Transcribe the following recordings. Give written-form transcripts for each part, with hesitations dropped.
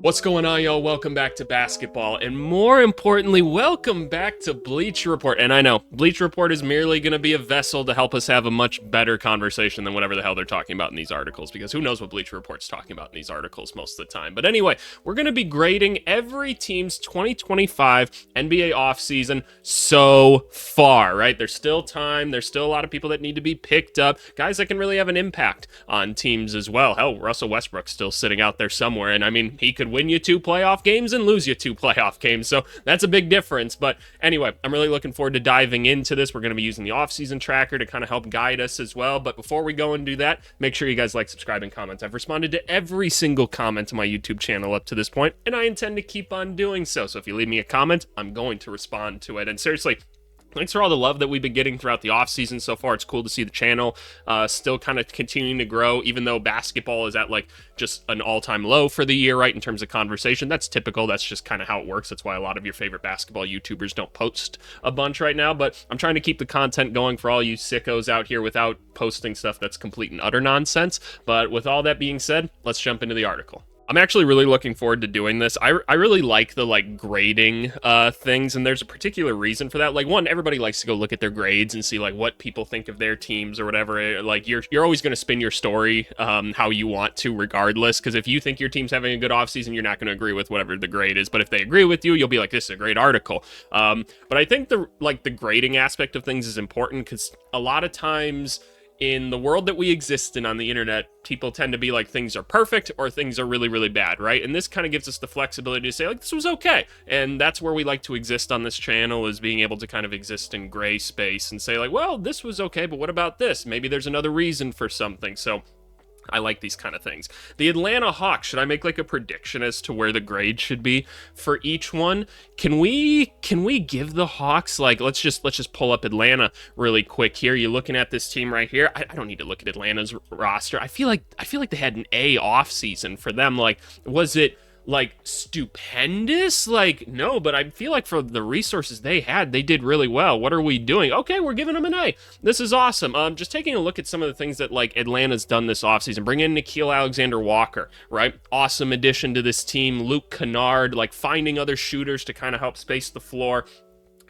What's going on, y'all? Welcome back to basketball, and more importantly, welcome back to Bleacher Report. And I know, Bleacher Report is merely going to be a vessel to help us have a much better conversation than whatever the hell they're talking about in these articles, because who knows what Bleacher Report's talking about in these articles most of the time. But anyway, we're going to be grading every team's 2025 NBA offseason so far, right? There's still time. There's still a lot of people that need to be picked up, guys that can really have an impact on teams as well. Hell, Russell Westbrook's still sitting out there somewhere, and I mean, he could win you 2 playoff games and lose you 2 playoff games, so that's a big difference. But anyway, I'm really looking forward to diving into this. We're going to be using the offseason tracker to kind of help guide us as well. But before we go and do that, make sure you guys like, subscribe, and comment. I've responded to every single comment on my YouTube channel up to this point, and I intend to keep on doing so. So if you leave me a comment, I'm going to respond to it. And seriously, thanks for all the love that we've been getting throughout the offseason so far. It's cool to see the channel still kind of continuing to grow, even though basketball is at like just an all-time low for the year, right, in terms of conversation. That's typical. That's just kind of how it works. That's why a lot of your favorite basketball YouTubers don't post a bunch right now. But I'm trying to keep the content going for all you sickos out here without posting stuff that's complete and utter nonsense. But with all that being said, let's jump into the article. I'm actually really looking forward to doing this. I really like the grading things, and there's a particular reason for that. Like, one, everybody likes to go look at their grades and see like what people think of their teams or whatever. Like, you're always going to spin your story how you want to, regardless. Because if you think your team's having a good offseason, you're not going to agree with whatever the grade is. But if they agree with you, you'll be like, this is a great article. But I think the grading aspect of things is important, because a lot of times in the world that we exist in on the internet, people tend to be like, things are perfect or things are really, really bad, right? And this kind of gives us the flexibility to say, like, this was okay. And that's where we like to exist on this channel, is being able to kind of exist in gray space and say, like, well, this was okay, but what about this? Maybe there's another reason for something. So I like these kind of things. The Atlanta Hawks, should I make like a prediction as to where the grade should be for each one? Can we give the Hawks, like, let's just pull up Atlanta really quick here. You're looking at this team right here. I don't need to look at Atlanta's roster. I feel like they had an A off season for them. Like, was it like stupendous? Like, no, but I feel like for the resources they had, they did really well. What are we doing? Okay, we're giving them an A. This is awesome. Just taking a look at some of the things that like Atlanta's done this offseason. Bring in Nickeil Alexander-Walker, right? Awesome addition to this team. Luke Kennard, like finding other shooters to kind of help space the floor,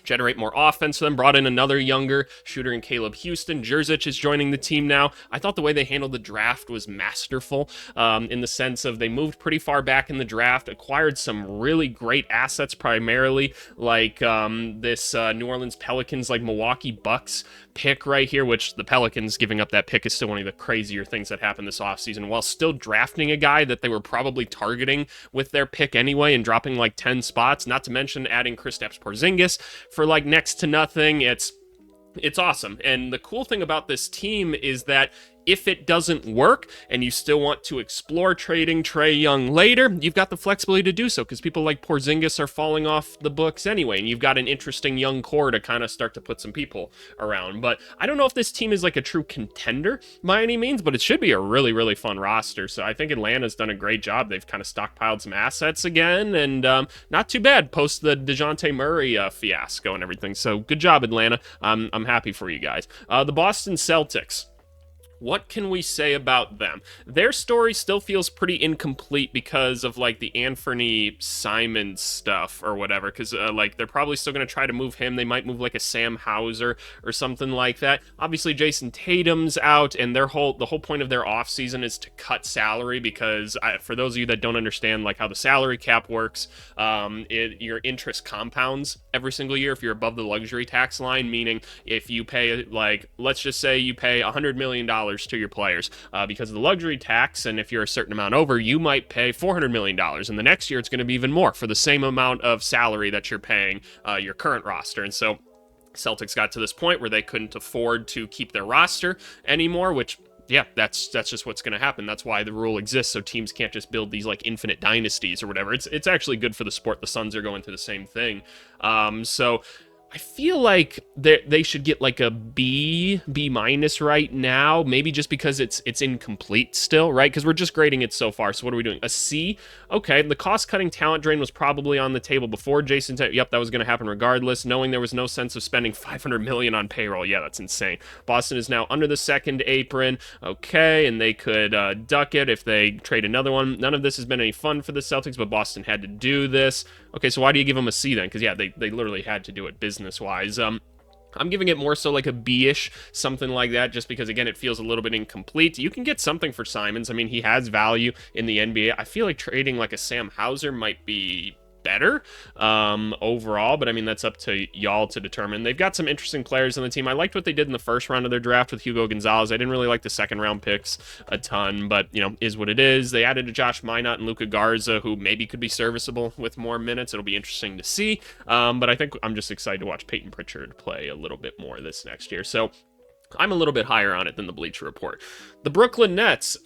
generate more offense for them. Brought in another younger shooter in Caleb Houston. Jerzic is joining the team now. I thought the way they handled the draft was masterful, in the sense of they moved pretty far back in the draft, acquired some really great assets, primarily like this New Orleans Pelicans, like Milwaukee Bucks pick right here, which the Pelicans giving up that pick is still one of the crazier things that happened this offseason, while still drafting a guy that they were probably targeting with their pick anyway and dropping like 10 spots, not to mention adding Kristaps Porzingis for like next to nothing. It's awesome. And the cool thing about this team is that if it doesn't work and you still want to explore trading Trae Young later, you've got the flexibility to do so, because people like Porzingis are falling off the books anyway, and you've got an interesting young core to kind of start to put some people around. But I don't know if this team is like a true contender by any means, but it should be a really, really fun roster. So I think Atlanta's done a great job. They've kind of stockpiled some assets again, and not too bad post the DeJounte Murray fiasco and everything. So good job, Atlanta. I'm happy for you guys. The Boston Celtics. What can we say about them? Their story still feels pretty incomplete because of like the Anthony Simons stuff or whatever, because like they're probably still going to try to move him. They might move like a Sam Hauser or something like that. Obviously Jason Tatum's out, and the whole point of their offseason is to cut salary, because for those of you that don't understand like how the salary cap works, your interest compounds every single year if you're above the luxury tax line, meaning if you pay, like, let's just say you pay $100 million to your players because of the luxury tax, and if you're a certain amount over, you might pay $400 million, and the next year it's going to be even more for the same amount of salary that you're paying your current roster. And so Celtics got to this point where they couldn't afford to keep their roster anymore, which, yeah, that's just what's going to happen. That's why the rule exists, so teams can't just build these like infinite dynasties or whatever. It's actually good for the sport. The Suns are going through the same thing. So I feel like they should get like a B minus right now, maybe just because it's incomplete still, right? Because we're just grading it so far. So what are we doing? A C? Okay, the cost-cutting talent drain was probably on the table before Jason. Yep, that was going to happen regardless. Knowing there was no sense of spending $500 million on payroll, yeah, that's insane. Boston is now under the second apron. Okay, and they could duck it if they trade another one. None of this has been any fun for the Celtics, but Boston had to do this. Okay, so why do you give them a C then? Because yeah, they literally had to do it business-wise. I'm giving it more so like a B-ish, something like that, just because, again, it feels a little bit incomplete. You can get something for Simons. I mean, he has value in the NBA. I feel like trading like a Sam Hauser might be better overall, but I mean, that's up to y'all to determine. They've got some interesting players on the team. I liked what they did in the first round of their draft with Hugo Gonzalez. I didn't really like the second round picks a ton, but you know, is what it is. They added to Josh Minot and Luka Garza, who maybe could be serviceable with more minutes. It'll be interesting to see, but I think I'm just excited to watch Peyton Pritchard play a little bit more this next year. So I'm a little bit higher on it than the Bleacher Report. The Brooklyn Nets,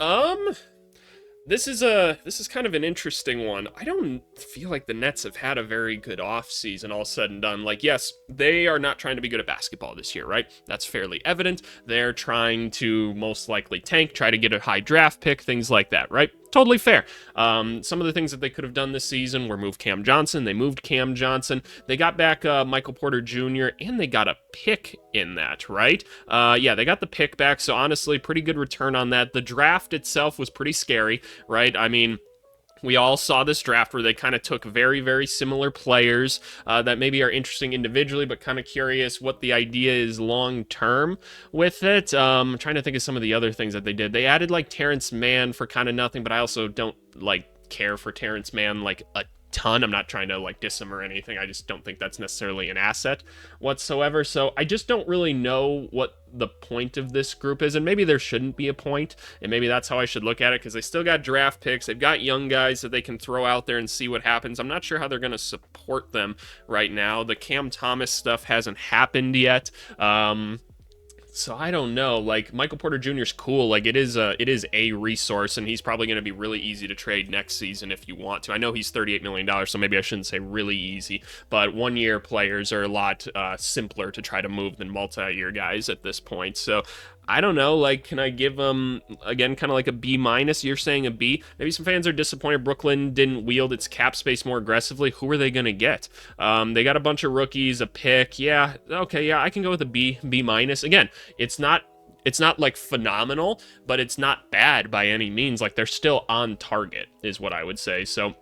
This is kind of an interesting one. I don't feel like the Nets have had a very good offseason all said and done. Like, yes, they are not trying to be good at basketball this year, right? That's fairly evident. They're trying to most likely tank, try to get a high draft pick, things like that, right? Totally fair. Some of the things that they could have done this season were move Cam Johnson. They moved Cam Johnson. They got back Michael Porter Jr., and they got a pick in that, right? Yeah, they got the pick back, so honestly, pretty good return on that. The draft itself was pretty scary, right? I mean, we all saw this draft where they kind of took very, very similar players that maybe are interesting individually, but kind of curious what the idea is long-term with it. I'm trying to think of some of the other things that they did. They added, like, Terrence Mann for kind of nothing, but I also don't, like, care for Terrence Mann, like, a ton. I'm not trying to like diss him or anything. I just don't think that's necessarily an asset whatsoever. So I just don't really know what the point of this group is, and maybe there shouldn't be a point, and maybe that's how I should look at it, because they still got draft picks. They've got young guys that they can throw out there and see what happens. I'm not sure how they're going to support them right now. The Cam Thomas stuff hasn't happened yet. So I don't know, like, Michael Porter Jr. is cool. Like, it is a resource, and he's probably going to be really easy to trade next season if you want to. I know he's $38 million, so maybe I shouldn't say really easy, but one-year players are a lot simpler to try to move than multi-year guys at this point. So I don't know, like, can I give them, again, kind of like a B minus? You're saying a B. Maybe some fans are disappointed Brooklyn didn't wield its cap space more aggressively. Who are they going to get? They got a bunch of rookies, a pick. Yeah, okay, yeah, I can go with a B minus. Again, it's not like phenomenal, but it's not bad by any means. Like, they're still on target is what I would say. So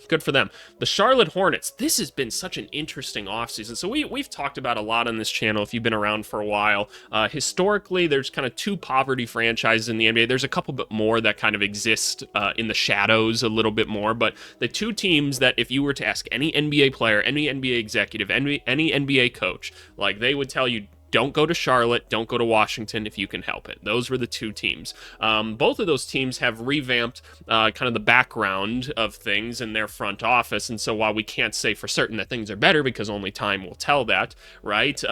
good for them. The Charlotte Hornets, this has been such an interesting offseason. So we've talked about a lot on this channel if you've been around for a while. Historically, there's kind of two poverty franchises in the NBA. There's a couple bit more that kind of exist in the shadows a little bit more, but the two teams that if you were to ask any NBA player, any NBA executive, any NBA coach, like, they would tell you, don't go to Charlotte, don't go to Washington if you can help it. Those were the two teams. Both of those teams have revamped kind of the background of things in their front office, and so while we can't say for certain that things are better, because only time will tell that, right?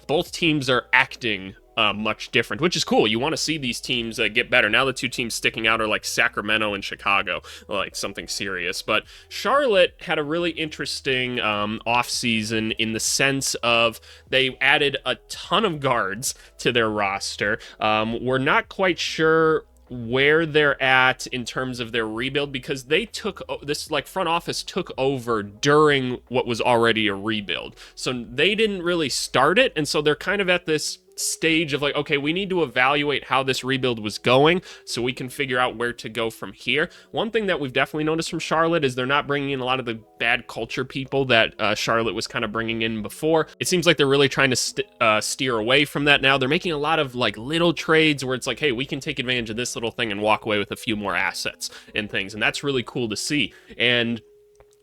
Both teams are acting much different, which is cool. You want to see these teams get better. Now the two teams sticking out are like Sacramento and Chicago, like something serious. But Charlotte had a really interesting offseason in the sense of they added a ton of guards to their roster. We're not quite sure where they're at in terms of their rebuild, because they took this, like, front office took over during what was already a rebuild. So they didn't really start it, and so they're kind of at this stage of like, okay, we need to evaluate how this rebuild was going so we can figure out where to go from here. One thing that we've definitely noticed from Charlotte is they're not bringing in a lot of the bad culture people that Charlotte was kind of bringing in before. It seems like they're really trying to steer away from that now. They're making a lot of like little trades where it's like, hey, we can take advantage of this little thing and walk away with a few more assets and things, and that's really cool to see. And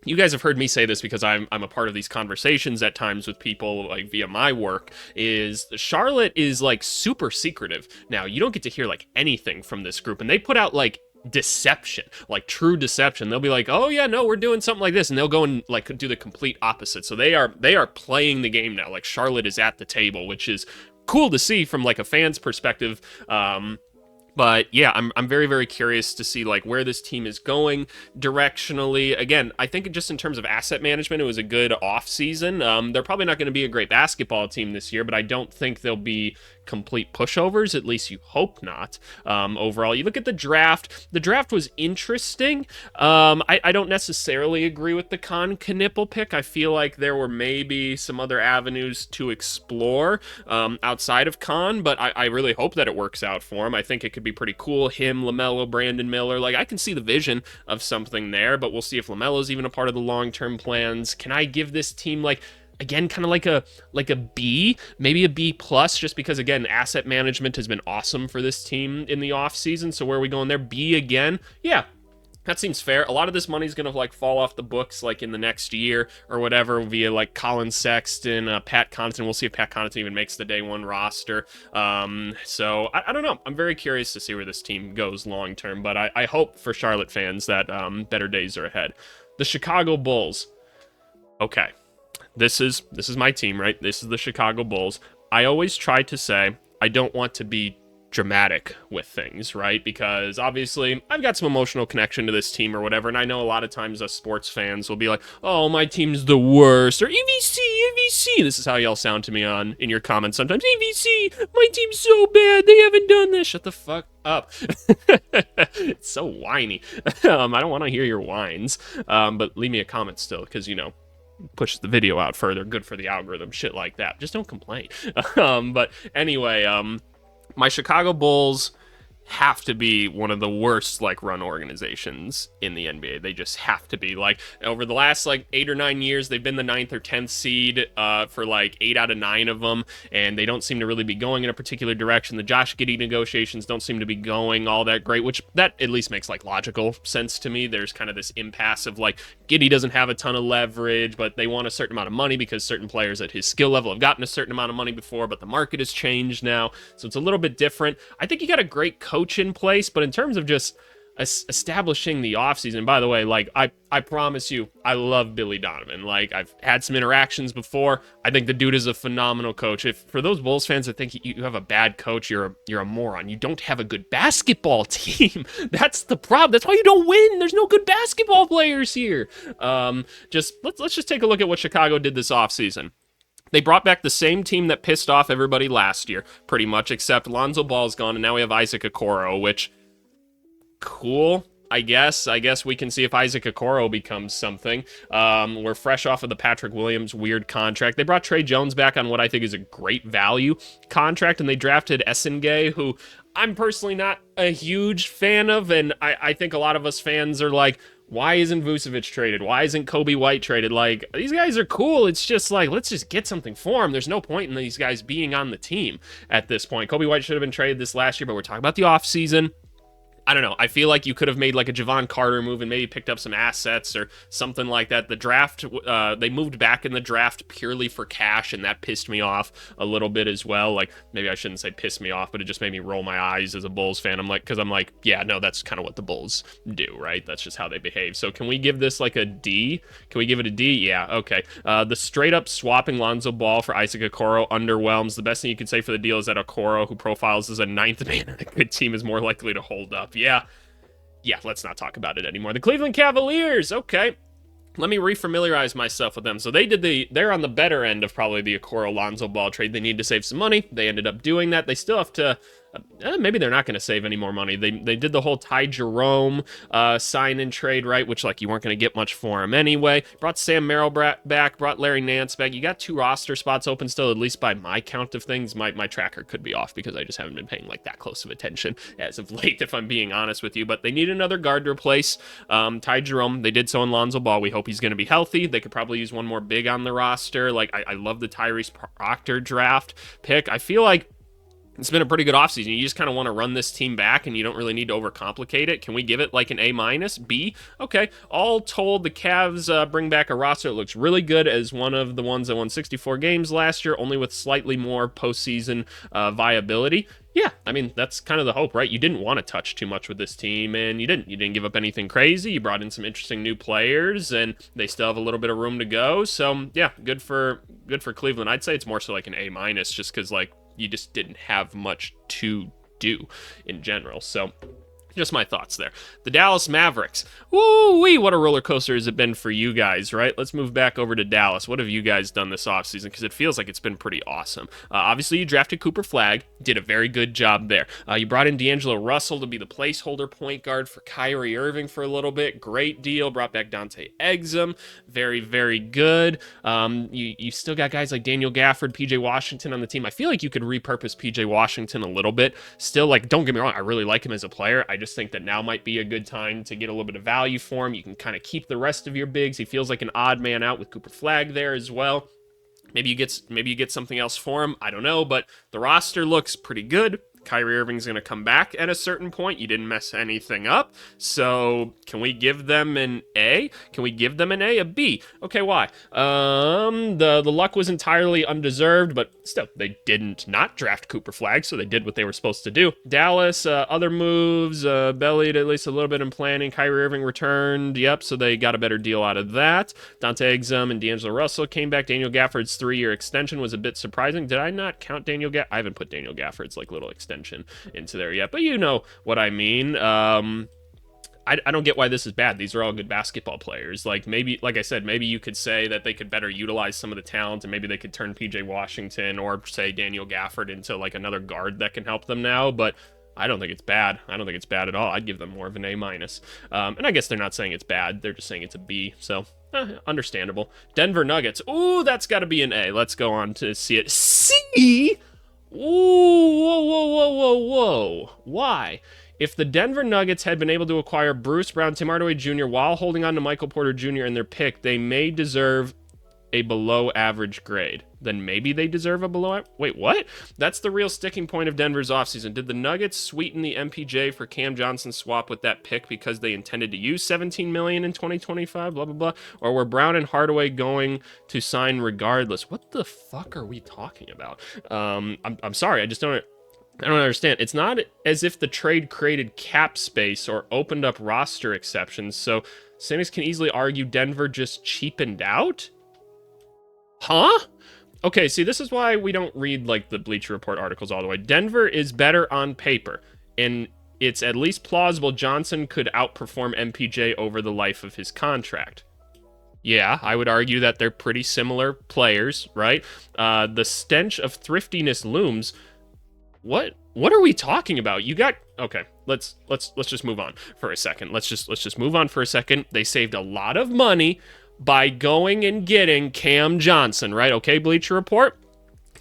you guys have heard me say this because I'm a part of these conversations at times with people, like, via my work, is Charlotte is like super secretive. Now, you don't get to hear like anything from this group, and they put out like deception, like true deception. They'll be like, oh yeah, no, we're doing something like this, and they'll go and like do the complete opposite. So they are playing the game now. Like, Charlotte is at the table, which is cool to see from like a fan's perspective. But yeah, I'm very, very curious to see like where this team is going directionally. Again, I think just in terms of asset management, it was a good offseason. They're probably not going to be a great basketball team this year, but I don't think they'll be complete pushovers. At least you hope not. Overall, you look at the draft. The draft was interesting. I don't necessarily agree with the Knipple pick. I feel like there were maybe some other avenues to explore outside of but I really hope that it works out for him. I think it could be pretty cool. Him, LaMelo, Brandon Miller. Like, I can see the vision of something there, but we'll see if LaMelo's even a part of the long-term plans. Can I give this team, like, again, kind of like a B, maybe a B plus, just because, again, asset management has been awesome for this team in the offseason. So where are we going there? B again? Yeah. That seems fair. A lot of this money's going to like fall off the books like in the next year or whatever via like Colin Sexton, Pat Connaughton. We'll see if Pat Connaughton even makes the day one roster. So I don't know. I'm very curious to see where this team goes long term, but I hope for Charlotte fans that better days are ahead. The Chicago Bulls. Okay. This is my team, right? This is the Chicago Bulls. I always try to say I don't want to be dramatic with things, right? Because obviously I've got some emotional connection to this team or whatever, and I know a lot of times us sports fans will be like, oh, my team's the worst, or EVC. This is how y'all sound to me in your comments sometimes. EVC, my team's so bad, they haven't done this. Shut the fuck up. It's so whiny. I don't want to hear your whines, but leave me a comment still, because, pushes the video out further, good for the algorithm, shit like that. Just don't complain. But anyway, my Chicago Bulls have to be one of the worst like run organizations in the NBA. They just have to be. Like, over the last like 8 or 9 years, they've been the 9th or 10th seed for like 8 out of 9 of them, and they don't seem to really be going in a particular direction. The Josh Giddey negotiations don't seem to be going all that great, which that at least makes like logical sense to me. There's kind of this impasse of like Giddey doesn't have a ton of leverage, but they want a certain amount of money because certain players at his skill level have gotten a certain amount of money before, but the market has changed now, so it's a little bit different. I think you got a great coach in place, but in terms of just establishing the offseason, by the way, like I promise you, I love Billy Donovan. Like, I've had some interactions before. I think the dude is a phenomenal coach. If for those Bulls fans that think you have a bad coach, you're a moron. You don't have a good basketball team. That's the problem. That's why you don't win. There's no good basketball players here. Let's just take a look at what Chicago did this offseason. They brought back the same team that pissed off everybody last year, pretty much, except Lonzo Ball's gone, and now we have Isaac Okoro, which, cool, I guess. I guess we can see if Isaac Okoro becomes something. We're fresh off of the Patrick Williams weird contract. They brought Trey Jones back on what I think is a great value contract, and they drafted Essengay, who I'm personally not a huge fan of, and I think a lot of us fans are like, why isn't Vucevic traded? Why isn't Kobe White traded? Like, these guys are cool. It's just like, let's just get something for them. There's no point in these guys being on the team at this point. Kobe White should have been traded this last year, but we're talking about the offseason. I don't know. I feel like you could have made like a Javon Carter move and maybe picked up some assets or something like that. The draft, they moved back in the draft purely for cash, and that pissed me off a little bit as well. Like, maybe I shouldn't say pissed me off, but it just made me roll my eyes as a Bulls fan. I'm like, yeah, no, that's kind of what the Bulls do, right? That's just how they behave. So can we give this like a D? Can we give it a D? Yeah, okay. The straight up swapping Lonzo Ball for Isaac Okoro underwhelms. The best thing you could say for the deal is that Okoro, who profiles as a 9th man on a good team, is more likely to hold up. Yeah, let's not talk about it anymore. The Cleveland Cavaliers, okay. Let me refamiliarize myself with them. So they're on the better end of probably the Okoro-Lonzo Ball trade. They need to save some money. They ended up doing that. They still have to, maybe they're not going to save any more money. They did the whole Ty Jerome sign and trade, right? Which, like, you weren't going to get much for him anyway. Brought Sam Merrill back, brought Larry Nance back. You got 2 roster spots open still, at least by my count of things. My tracker could be off because I just haven't been paying like that close of attention as of late, if I'm being honest with you. But they need another guard to replace Ty Jerome. They did so in Lonzo Ball. We hope he's going to be healthy. They could probably use one more big on the roster. Like, I love the Tyrese Proctor draft pick. I feel like it's been a pretty good offseason. You just kind of want to run this team back, and you don't really need to overcomplicate it. Can we give it like an A-, B? Okay. All told, the Cavs bring back a roster that looks really good as one of the ones that won 64 games last year, only with slightly more postseason viability. Yeah, I mean, that's kind of the hope, right? You didn't want to touch too much with this team, and you didn't give up anything crazy. You brought in some interesting new players, and they still have a little bit of room to go. So yeah, good for Cleveland. I'd say it's more so like an A-, just because like you just didn't have much to do in general. So just my thoughts there. The Dallas Mavericks. Woo-wee, what a roller coaster has it been for you guys, right? Let's move back over to Dallas. What have you guys done this offseason? Because it feels like it's been pretty awesome. Obviously, you drafted Cooper Flagg. Did a very good job there. You brought in D'Angelo Russell to be the placeholder point guard for Kyrie Irving for a little bit. Great deal. Brought back Dante Exum. Very, very good. You still got guys like Daniel Gafford, PJ Washington on the team. I feel like you could repurpose PJ Washington a little bit. Still, like, don't get me wrong, I really like him as a player. I just think that now might be a good time to get a little bit of value for him. You can kind of keep the rest of your bigs. He feels like an odd man out with Cooper Flagg there as well. Maybe you get something else for him. I don't know, but the roster looks pretty good. Kyrie Irving's going to come back at a certain point. You didn't mess anything up. So can we give them an A? Can we give them an A? A B? Okay, why? The luck was entirely undeserved, but still, they didn't not draft Cooper Flagg, so they did what they were supposed to do. Dallas, other moves, bellied at least a little bit in planning. Kyrie Irving returned, yep, so they got a better deal out of that. Dante Exum and D'Angelo Russell came back. Daniel Gafford's 3-year extension was a bit surprising. Did I not count Daniel Gafford? I haven't put Daniel Gafford's like little extension into there yet, but you know what I mean. I don't get why this is bad. These are all good basketball players. Like, maybe, like I said, maybe you could say that they could better utilize some of the talent, and maybe they could turn PJ Washington or say Daniel Gafford into like another guard that can help them now, but I don't think it's bad. I don't think it's bad at all. I'd give them more of an A-. And I guess they're not saying it's bad. They're just saying it's a B, so understandable. Denver Nuggets. Ooh, that's got to be an A. Let's go on to see it. C? Ooh, whoa. Why? If the Denver Nuggets had been able to acquire Bruce Brown, Tim Hardaway Jr. while holding on to Michael Porter Jr. in their pick, they may deserve a below average grade. Then maybe they deserve a below average. Wait, what? That's the real sticking point of Denver's offseason. Did the Nuggets sweeten the MPJ for Cam Johnson swap with that pick because they intended to use $17 million in 2025, blah, blah, blah? Or were Brown and Hardaway going to sign regardless? What the fuck are we talking about? I'm sorry, I don't understand. It's not as if the trade created cap space or opened up roster exceptions, so cynics can easily argue Denver just cheapened out? Huh? Okay, see, this is why we don't read, like, the Bleacher Report articles all the way. Denver is better on paper, and it's at least plausible Johnson could outperform MPJ over the life of his contract. Yeah, I would argue that they're pretty similar players, right? The stench of thriftiness looms. What are we talking about? You got... Okay, let's just move on for a second. Let's just move on for a second. They saved a lot of money by going and getting Cam Johnson, right? Okay, Bleacher Report,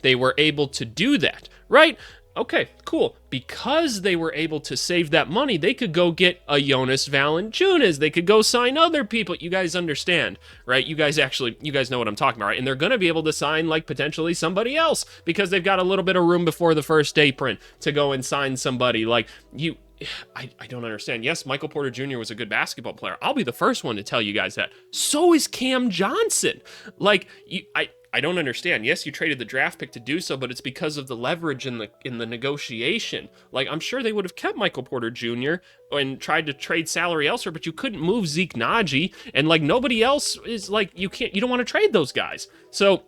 they were able to do that, right? Okay, cool. Because they were able to save that money, they could go get a Jonas Valanciunas. They could go sign other people. You guys understand, right? You guys know what I'm talking about, right? And they're going to be able to sign, like, potentially somebody else because they've got a little bit of room before the first apron to go and sign somebody. Like, I don't understand. Yes, Michael Porter Jr. was a good basketball player. I'll be the first one to tell you guys that. So is Cam Johnson. Like, I don't understand. Yes, you traded the draft pick to do so, but it's because of the leverage in the negotiation. Like, I'm sure they would have kept Michael Porter Jr. and tried to trade salary elsewhere, but you couldn't move Zeke Naji, and like nobody else is like you don't want to trade those guys. So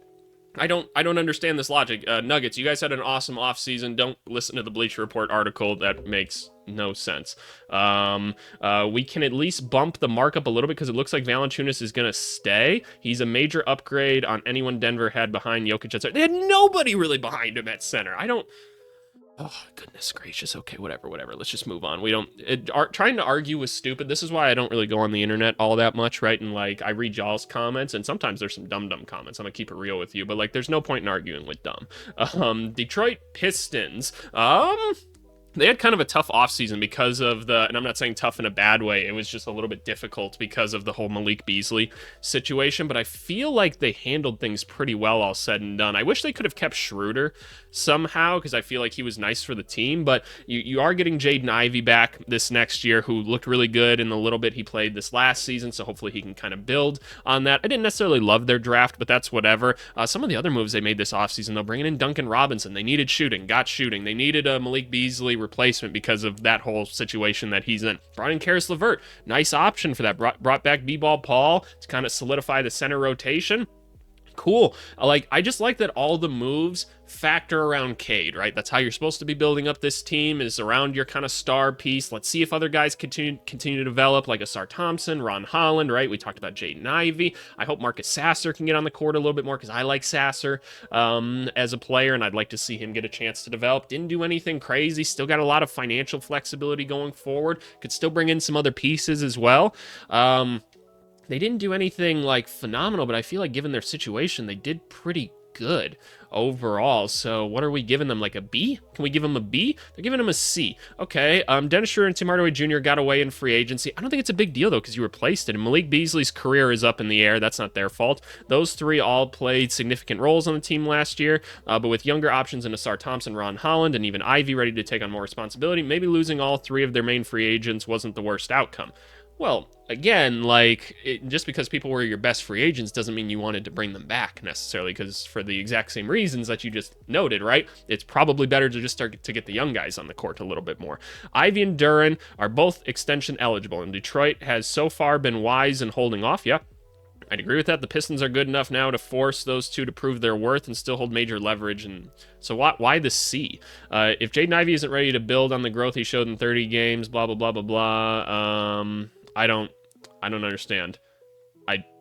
I don't understand this logic. Nuggets, you guys had an awesome offseason. Don't listen to the Bleacher Report article. That makes no sense. We can at least bump the markup a little bit because it looks like Valanciunas is going to stay. He's a major upgrade on anyone Denver had behind Jokic at center. They had nobody really behind him at center. Oh, goodness gracious. Okay, whatever. Let's just move on. Trying to argue was stupid. This is why I don't really go on the internet all that much, right? And, like, I read y'all's comments, and sometimes there's some dumb comments. I'm gonna keep it real with you, but, like, there's no point in arguing with dumb. Detroit Pistons. They had kind of a tough offseason because of and I'm not saying tough in a bad way, it was just a little bit difficult because of the whole Malik Beasley situation, but I feel like they handled things pretty well all said and done. I wish they could have kept Schroeder somehow because I feel like he was nice for the team, but you are getting Jaden Ivey back this next year, who looked really good in the little bit he played this last season, so hopefully he can kind of build on that. I didn't necessarily love their draft, but that's whatever. Some of the other moves they made this offseason, though, bringing in Duncan Robinson, they needed shooting, got shooting. They needed a Malik Beasley replacement because of that whole situation that he's in. Brought in Karis LeVert, nice option for that. Brought back B-Ball Paul to kind of solidify the center rotation. Cool. I just like that all the moves factor around Cade, right? That's how you're supposed to be building up this team, is around your kind of star piece. Let's see if other guys continue to develop, like Asar Thompson, Ron Holland, right? We talked about Jaden Ivey. I hope Marcus Sasser can get on the court a little bit more, because I like Sasser as a player, and I'd like to see him get a chance to develop. Didn't do anything crazy. Still got a lot of financial flexibility going forward. Could still bring in some other pieces as well. They didn't do anything like phenomenal, but I feel like given their situation, they did pretty good overall. So what are we giving them, like a B? Can we give them a B? They're giving them a C. Okay, Dennis Schroeder and Tim Hardaway Jr. got away in free agency. I don't think it's a big deal, though, because you replaced it. And Malik Beasley's career is up in the air. That's not their fault. Those three all played significant roles on the team last year, but with younger options in Asar Thompson, Ron Holland, and even Ivy ready to take on more responsibility, maybe losing all three of their main free agents wasn't the worst outcome. Well, again, just because people were your best free agents doesn't mean you wanted to bring them back necessarily, because for the exact same reasons that you just noted, right? It's probably better to just start to get the young guys on the court a little bit more. Ivy and Duren are both extension eligible, and Detroit has so far been wise in holding off. Yeah, I'd agree with that. The Pistons are good enough now to force those two to prove their worth and still hold major leverage. And so why the C? If Jaden Ivey isn't ready to build on the growth he showed in 30 games, blah, blah, blah, blah, blah, I don't understand.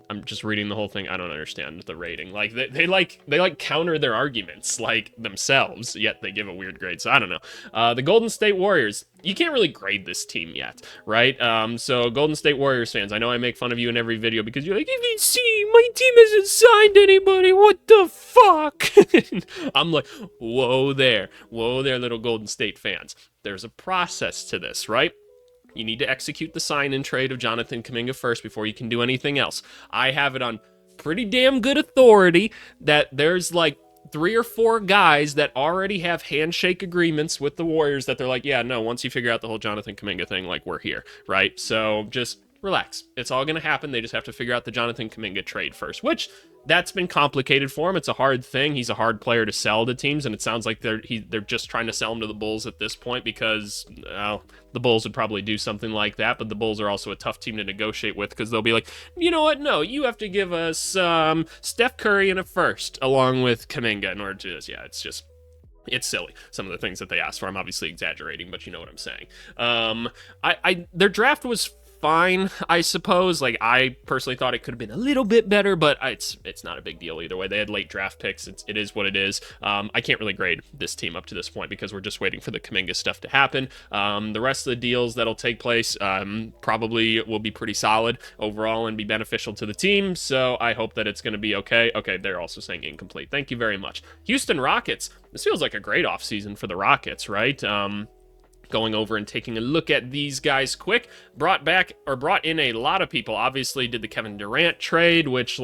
I'm just reading the whole thing. I don't understand the rating. They counter their arguments themselves, yet they give a weird grade. So I don't know. The Golden State Warriors. You can't really grade this team yet, right? So Golden State Warriors fans, I know I make fun of you in every video because you're like, if see, my team hasn't signed anybody. What the fuck? I'm like, whoa there, little Golden State fans. There's a process to this, right? You need to execute the sign-in trade of Jonathan Kuminga first before you can do anything else. I have it on pretty damn good authority that there's 3 or 4 guys that already have handshake agreements with the Warriors that they're like, yeah, no, once you figure out the whole Jonathan Kuminga thing, we're here, right? So just relax. It's all going to happen. They just have to figure out the Jonathan Kuminga trade first, which that's been complicated for him. It's a hard thing. He's a hard player to sell to teams, and it sounds like they're just trying to sell him to the Bulls at this point because the Bulls would probably do something like that, but the Bulls are also a tough team to negotiate with because they'll be like, you know what? No, you have to give us Steph Curry and a first along with Kuminga in order to this. Yeah, it's silly. Some of the things that they asked for. I'm obviously exaggerating, but you know what I'm saying. Their draft was fine, I suppose. I personally thought it could have been a little bit better, but it's not a big deal either way. They had late draft picks. It is what it is. I can't really grade this team up to this point because we're just waiting for the Kuminga stuff to happen. The rest of the deals that'll take place probably will be pretty solid overall and be beneficial to the team, so I hope that it's going to be okay. Okay, they're also saying incomplete. Thank you very much. Houston Rockets. This feels like a great offseason for the Rockets, right? Going over and taking a look at these guys quick, brought in a lot of people. Obviously did the Kevin Durant trade, which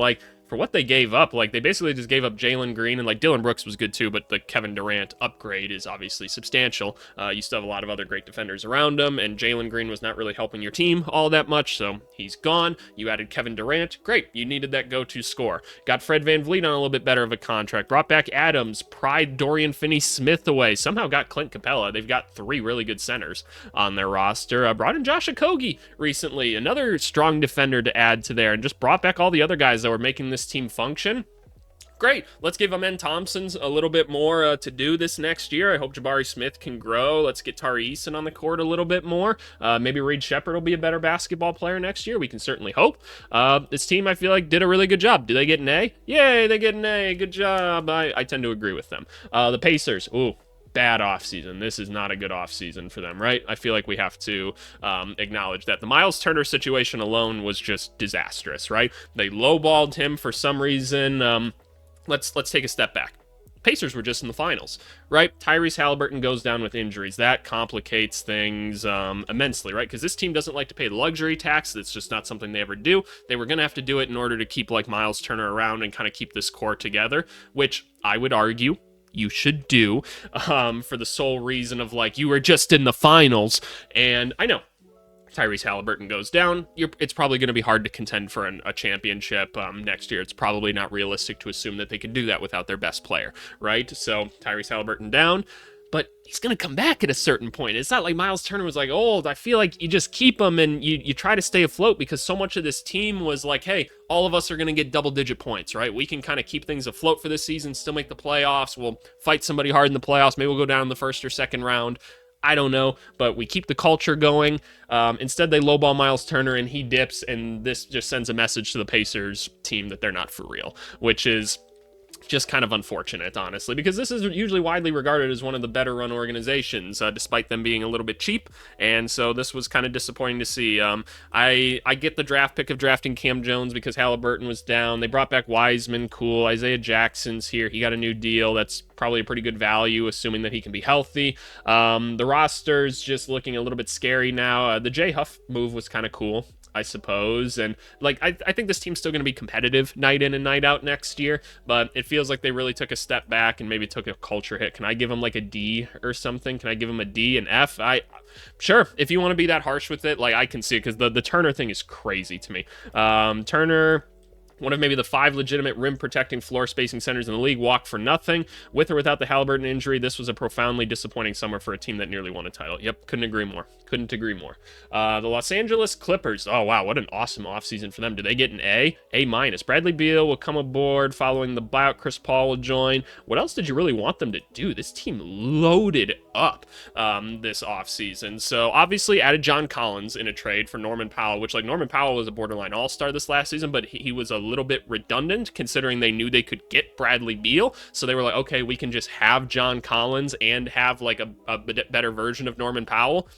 for what they gave up, they basically just gave up Jalen Green, and Dylan Brooks was good too, but the Kevin Durant upgrade is obviously substantial. You still have a lot of other great defenders around him, and Jalen Green was not really helping your team all that much, so he's gone. You added Kevin Durant. Great. You needed that go-to scorer. Got Fred VanVleet on a little bit better of a contract. Brought back Adams, pried Dorian Finney-Smith away. Somehow got Clint Capella. They've got 3 really good centers on their roster. Brought in Josh Okogie recently, another strong defender to add to there, and just brought back all the other guys that were making this team function. Great. Let's give Amen Thompson's a little bit more to do this next year. I hope Jabari Smith can grow. Let's get Tari Eason on the court a little bit more. Maybe Reed Shepherd will be a better basketball player next year. We can certainly hope. This team, I feel like, did a really good job. Did they get an A? Yay, they get an A. Good job. I tend to agree with them. The Pacers. Ooh. Bad offseason. This is not a good offseason for them, right? I feel like we have to acknowledge that. The Miles Turner situation alone was just disastrous, right? They lowballed him for some reason. Let's take a step back. Pacers were just in the finals, right? Tyrese Halliburton goes down with injuries. That complicates things immensely, right? Because this team doesn't like to pay the luxury tax. It's just not something they ever do. They were going to have to do it in order to keep Miles Turner around and kind of keep this core together, which I would argue you should do for the sole reason of you were just in the finals. And I know Tyrese Halliburton goes down, it's probably going to be hard to contend for a championship next year. It's probably not realistic to assume that they can do that without their best player, right? So Tyrese Halliburton down. but he's going to come back at a certain point. It's not like Miles Turner was like old. I feel like you just keep him and you try to stay afloat, because so much of this team was like, hey, all of us are going to get double-digit points, right? We can kind of keep things afloat for this season, still make the playoffs. We'll fight somebody hard in the playoffs. Maybe we'll go down in the first or second round. I don't know, but we keep the culture going. Instead, they lowball Miles Turner and he dips, and this just sends a message to the Pacers team that they're not for real, which is just kind of unfortunate, honestly, because this is usually widely regarded as one of the better run organizations, despite them being a little bit cheap, and so this was kind of disappointing to see. I get the draft pick of drafting Cam Jones because Halliburton was down. They brought back Wiseman, cool. Isaiah Jackson's here. He got a new deal. That's probably a pretty good value, assuming that he can be healthy. The roster's just looking a little bit scary now. The Jay Huff move was kind of cool, I suppose. And like, I think this team's still going to be competitive night in and night out next year, but it feels like they really took a step back and maybe took a culture hit. Can I give them like a D or something? Can I give them a D, an F? Sure, if you want to be that harsh with it, like I can see it, because the Turner thing is crazy to me. Turner, one of maybe the 5 legitimate rim-protecting floor-spacing centers in the league, walked for nothing. With or without the Halliburton injury, this was a profoundly disappointing summer for a team that nearly won a title. Yep, couldn't agree more. Couldn't agree more. The Los Angeles Clippers. Oh, wow, what an awesome offseason for them. Do they get an A? A-. Bradley Beal will come aboard following the buyout. Chris Paul will join. What else did you really want them to do? This team loaded up this offseason. So, obviously, added John Collins in a trade for Norman Powell, which, like, Norman Powell was a borderline all-star this last season, but he was a little bit redundant considering they knew they could get Bradley Beal. So they were like, okay, we can just have John Collins and have like a better version of Norman Powell.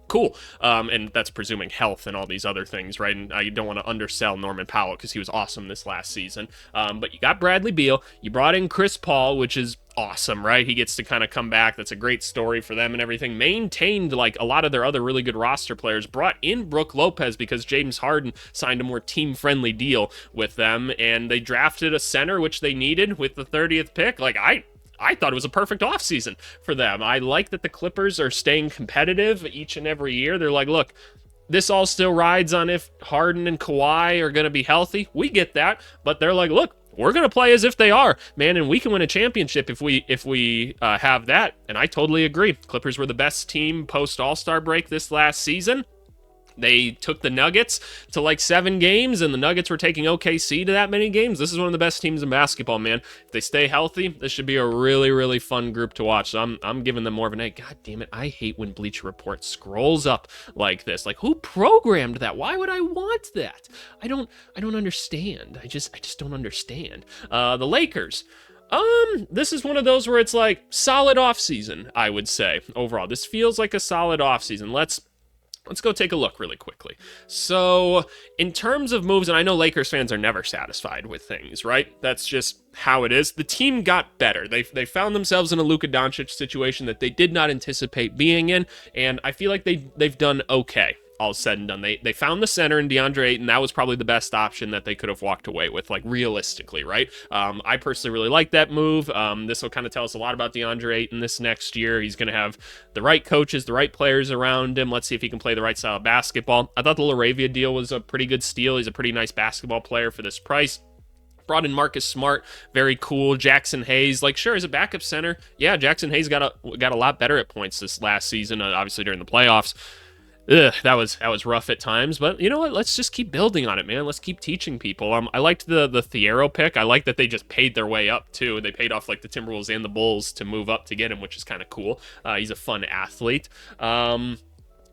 Cool. And that's presuming health and all these other things, right? And I don't want to undersell Norman Powell because he was awesome this last season. But you got Bradley Beal. You brought in Chris Paul, which is awesome, right? He gets to kind of come back. That's a great story for them and everything. Maintained like a lot of their other really good roster players. Brought in Brook Lopez because James Harden signed a more team-friendly deal with them. And they drafted a center, which they needed with the 30th pick. Like, I thought it was a perfect offseason for them. I like that the Clippers are staying competitive each and every year. They're like, look, this all still rides on if Harden and Kawhi are going to be healthy. We get that. But they're like, look, we're going to play as if they are, man, and we can win a championship if we have that. And I totally agree. Clippers were the best team post-All-Star break this last season. They took the Nuggets to like 7 games, and the Nuggets were taking OKC to that many games. This is one of the best teams in basketball, man. If they stay healthy, this should be a really, really fun group to watch. So I'm giving them more of an A. God damn it, I hate when Bleacher Report scrolls up like this. Like, who programmed that? Why would I want that? I don't understand. I just don't understand. The Lakers. This is one of those where it's like solid offseason, I would say. Overall, this feels like a solid offseason. Let's go take a look really quickly. So, in terms of moves, and I know Lakers fans are never satisfied with things, right? That's just how it is. The team got better. They found themselves in a Luka Doncic situation that they did not anticipate being in, and I feel like they've done okay. All said and done. They found the center in DeAndre Ayton. That was probably the best option that they could have walked away with, like realistically, right? I personally really like that move. This will kind of tell us a lot about DeAndre Ayton this next year. He's going to have the right coaches, the right players around him. Let's see if he can play the right style of basketball. I thought the LaRavia deal was a pretty good steal. He's a pretty nice basketball player for this price. Brought in Marcus Smart, very cool. Jackson Hayes, like sure, as a backup center, yeah, Jackson Hayes got a lot better at points this last season, obviously during the playoffs. That was rough at times, but you know what? Let's just keep building on it, man. Let's keep teaching people. I liked the Thiero pick. I like that they just paid their way up too. They paid off like the Timberwolves and the Bulls to move up to get him, which is kind of cool. He's a fun athlete.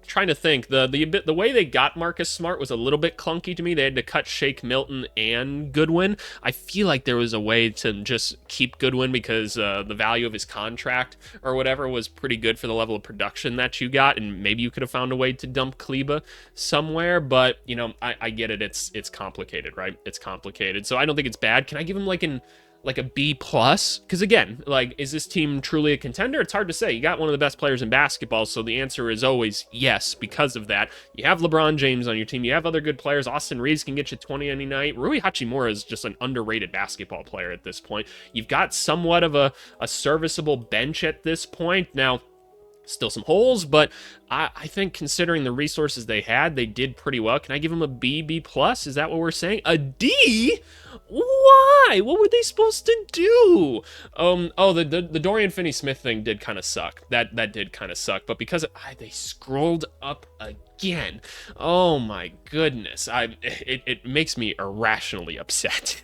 Trying to think, the way they got Marcus Smart was a little bit clunky to me. They had to cut Shake Milton and Goodwin. I feel like there was a way to just keep Goodwin because the value of his contract or whatever was pretty good for the level of production that you got, and maybe you could have found a way to dump Kleba somewhere. But you know, I get it. It's complicated, right? It's complicated. So I don't think it's bad. Can I give him like a B+? Because again, like, is this team truly a contender? It's hard to say. You got one of the best players in basketball, so the answer is always yes because of that. You have LeBron James on your team. You have other good players. Austin Reeves can get you 20 any night. Rui Hachimura is just an underrated basketball player at this point. You've got somewhat of a serviceable bench at this point. Now, still some holes, but I think considering the resources they had, they did pretty well. Can I give them a B, B plus? Is that what we're saying? A D? Why? What were they supposed to do? The Dorian Finney-Smith thing did kind of suck. That did kind of suck. But because they scrolled up again, oh my goodness, it makes me irrationally upset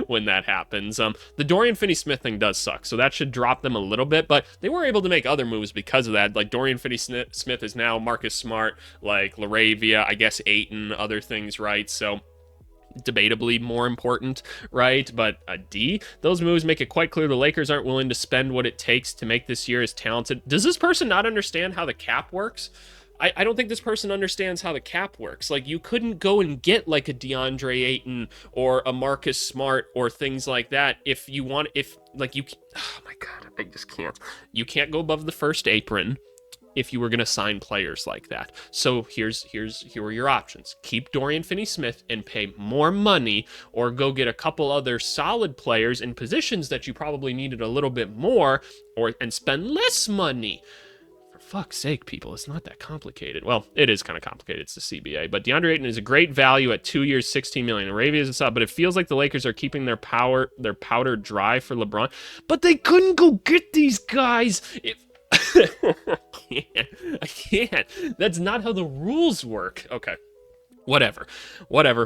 when that happens. The Dorian Finney-Smith thing does suck, so that should drop them a little bit. But they were able to make other moves because of that. Like Dorian Finney-Smith is now Marcus Smart, like Laravia, I guess Ayton, other things, right? So debatably more important, right? But a D, those moves make it quite clear the Lakers aren't willing to spend what it takes to make this year as talented. Does this person not understand how the cap works? I don't think this person understands how the cap works. Like, you couldn't go and get like a DeAndre Ayton or a Marcus Smart or things like that if you want, oh my God, I just can't. You can't go above the first apron if you were going to sign players like that. So here are your options. Keep Dorian Finney-Smith and pay more money, or go get a couple other solid players in positions that you probably needed a little bit more, and spend less money. For fuck's sake, people, it's not that complicated. Well, it is kind of complicated. It's the CBA. But DeAndre Ayton is a great value at 2 years, $16 million. Arabia is a sub, but it feels like the Lakers are keeping their powder dry for LeBron. But they couldn't go get these guys if I can't. That's not how the rules work. Okay. Whatever.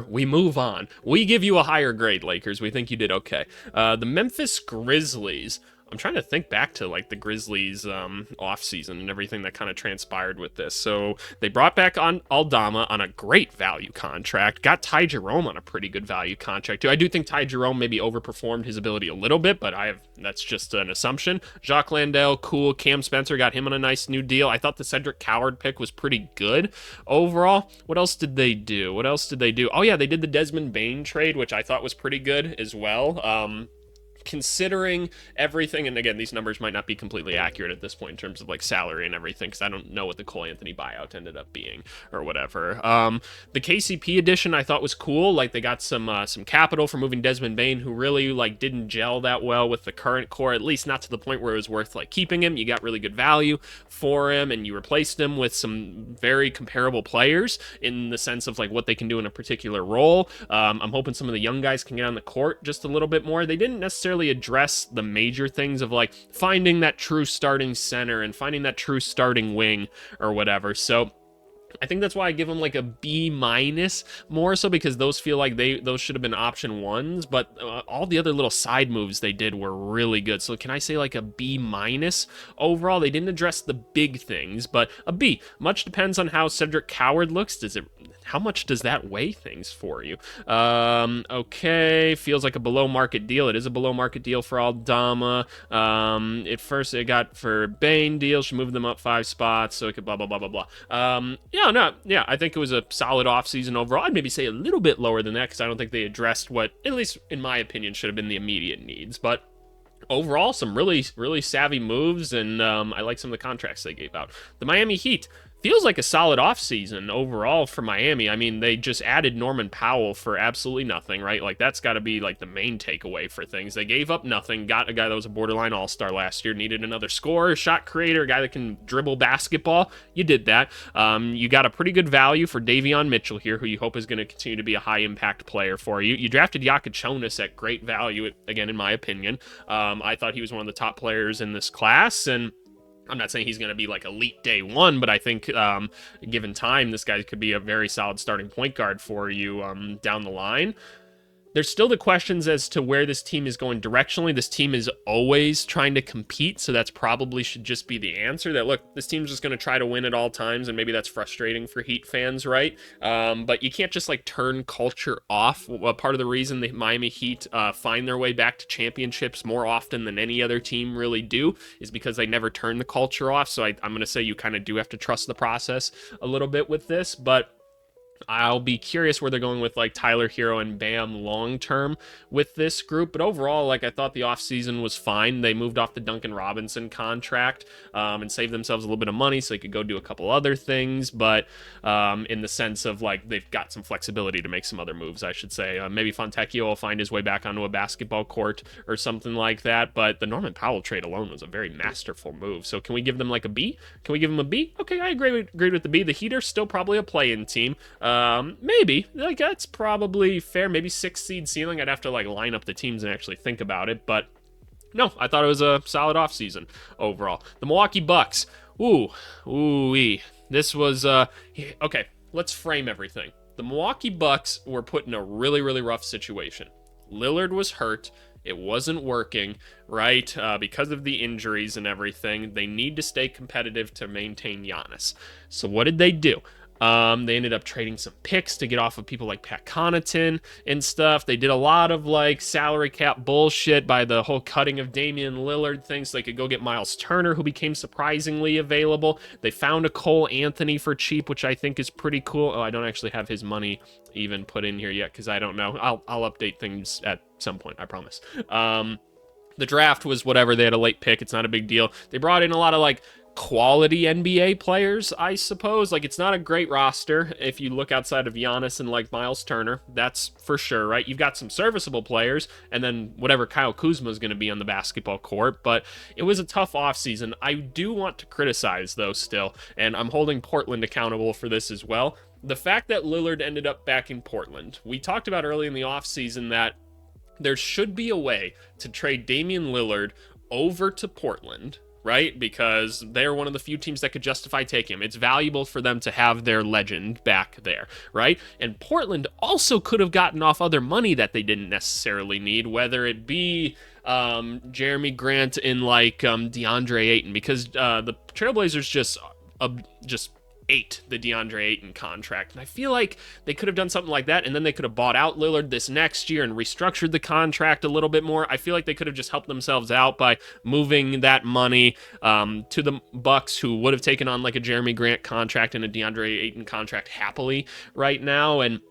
We move on. We give you a higher grade, Lakers. We think you did okay. The Memphis Grizzlies. I'm trying to think back to like the Grizzlies offseason and everything that kind of transpired with this. So they brought back on Aldama on a great value contract, got Ty Jerome on a pretty good value contract too. I do think Ty Jerome maybe overperformed his ability a little bit, but that's just an assumption. Jacques Landale, cool. Cam Spencer, got him on a nice new deal. I thought the Cedric Coward pick was pretty good overall. What else did they do? Oh yeah, they did the Desmond Bane trade, which I thought was pretty good as well. Considering everything, and again, these numbers might not be completely accurate at this point in terms of like salary and everything, because I don't know what the Cole Anthony buyout ended up being or whatever. The KCP edition I thought was cool. Like, they got some capital for moving Desmond Bane, who really like didn't gel that well with the current core, at least not to the point where it was worth like keeping him. You got really good value for him, and you replaced him with some very comparable players in the sense of like what they can do in a particular role. I'm hoping some of the young guys can get on the court just a little bit more. They didn't necessarily address the major things of like finding that true starting center and finding that true starting wing or whatever. So I think that's why I give them like a B minus, more so because those feel like those should have been option ones, but all the other little side moves they did were really good. So can I say like a B minus overall? They didn't address the big things, but a B. Much depends on how Cedric Coward looks. How much does that weigh things for you? Okay, feels like a below market deal. It is a below market deal for Aldama. At first it got for Bane deal. Should move them up 5 spots so it could blah, blah, blah, blah, blah. Yeah, I think it was a solid offseason overall. I'd maybe say a little bit lower than that because I don't think they addressed what, at least in my opinion, should have been the immediate needs. But overall, some really, really savvy moves, and I like some of the contracts they gave out. The Miami Heat. Feels like a solid offseason overall for Miami. I mean, they just added Norman Powell for absolutely nothing, right? Like, that's got to be, like, the main takeaway for things. They gave up nothing, got a guy that was a borderline all-star last year, needed another scorer, shot creator, a guy that can dribble basketball. You did that. You got a pretty good value for Davion Mitchell here, who you hope is going to continue to be a high-impact player for you. You drafted Jonas at great value, again, in my opinion. I thought he was one of the top players in this class, and I'm not saying he's going to be like elite day one, but I think given time, this guy could be a very solid starting point guard for you down the line. There's still the questions as to where this team is going directionally. This team is always trying to compete, so that's probably should just be the answer. That, look, this team's just going to try to win at all times, and maybe that's frustrating for Heat fans, right? But you can't just, like, turn culture off. Part of the reason the Miami Heat find their way back to championships more often than any other team really do is because they never turn the culture off. So I'm going to say you kind of do have to trust the process a little bit with this, but I'll be curious where they're going with like Tyler Hero and Bam long term with this group. But overall, like I thought the offseason was fine. They moved off the Duncan Robinson contract and saved themselves a little bit of money so they could go do a couple other things. But in the sense of like they've got some flexibility to make some other moves, I should say. Maybe Fontecchio will find his way back onto a basketball court or something like that. But the Norman Powell trade alone was a very masterful move. So can we give them like a B? Can we give them a B? Okay, I agreed with the B. The Heat are still probably a play-in team. Maybe like that's probably fair. Maybe 6 seed ceiling. I'd have to like line up the teams and actually think about it. But no, I thought it was a solid offseason overall. The Milwaukee Bucks. Ooh-wee. This was okay. Let's frame everything. The Milwaukee Bucks were put in a really, really rough situation. Lillard was hurt. It wasn't working, right? Because of the injuries and everything. They need to stay competitive to maintain Giannis. So what did they do? They ended up trading some picks to get off of people like Pat Connaughton and stuff. They did a lot of like salary cap bullshit by the whole cutting of Damian Lillard thing so they could go get Miles Turner, who became surprisingly available. They found a Cole Anthony for cheap, which I think is pretty cool. Oh, I don't actually have his money even put in here yet because I don't know. I'll update things at some point, I promise. The draft was whatever. They had a late pick. It's not a big deal. They brought in a lot of like quality NBA players, I suppose. Like, it's not a great roster if you look outside of Giannis and like Miles Turner. That's for sure, right? You've got some serviceable players and then whatever Kyle Kuzma is going to be on the basketball court, but it was a tough offseason. I do want to criticize though still, and I'm holding Portland accountable for this as well. The fact that Lillard ended up back in Portland. We talked about early in the offseason that there should be a way to trade Damian Lillard over to Portland, right? Because they're one of the few teams that could justify taking him. It's valuable for them to have their legend back there, right? And Portland also could have gotten off other money that they didn't necessarily need, whether it be Jeremy Grant in like DeAndre Ayton, because the Trailblazers just ate the DeAndre Ayton contract. And I feel like they could have done something like that, and then they could have bought out Lillard this next year and restructured the contract a little bit more. I feel like they could have just helped themselves out by moving that money to the Bucks, who would have taken on like a Jeremy Grant contract and a DeAndre Ayton contract happily right now. And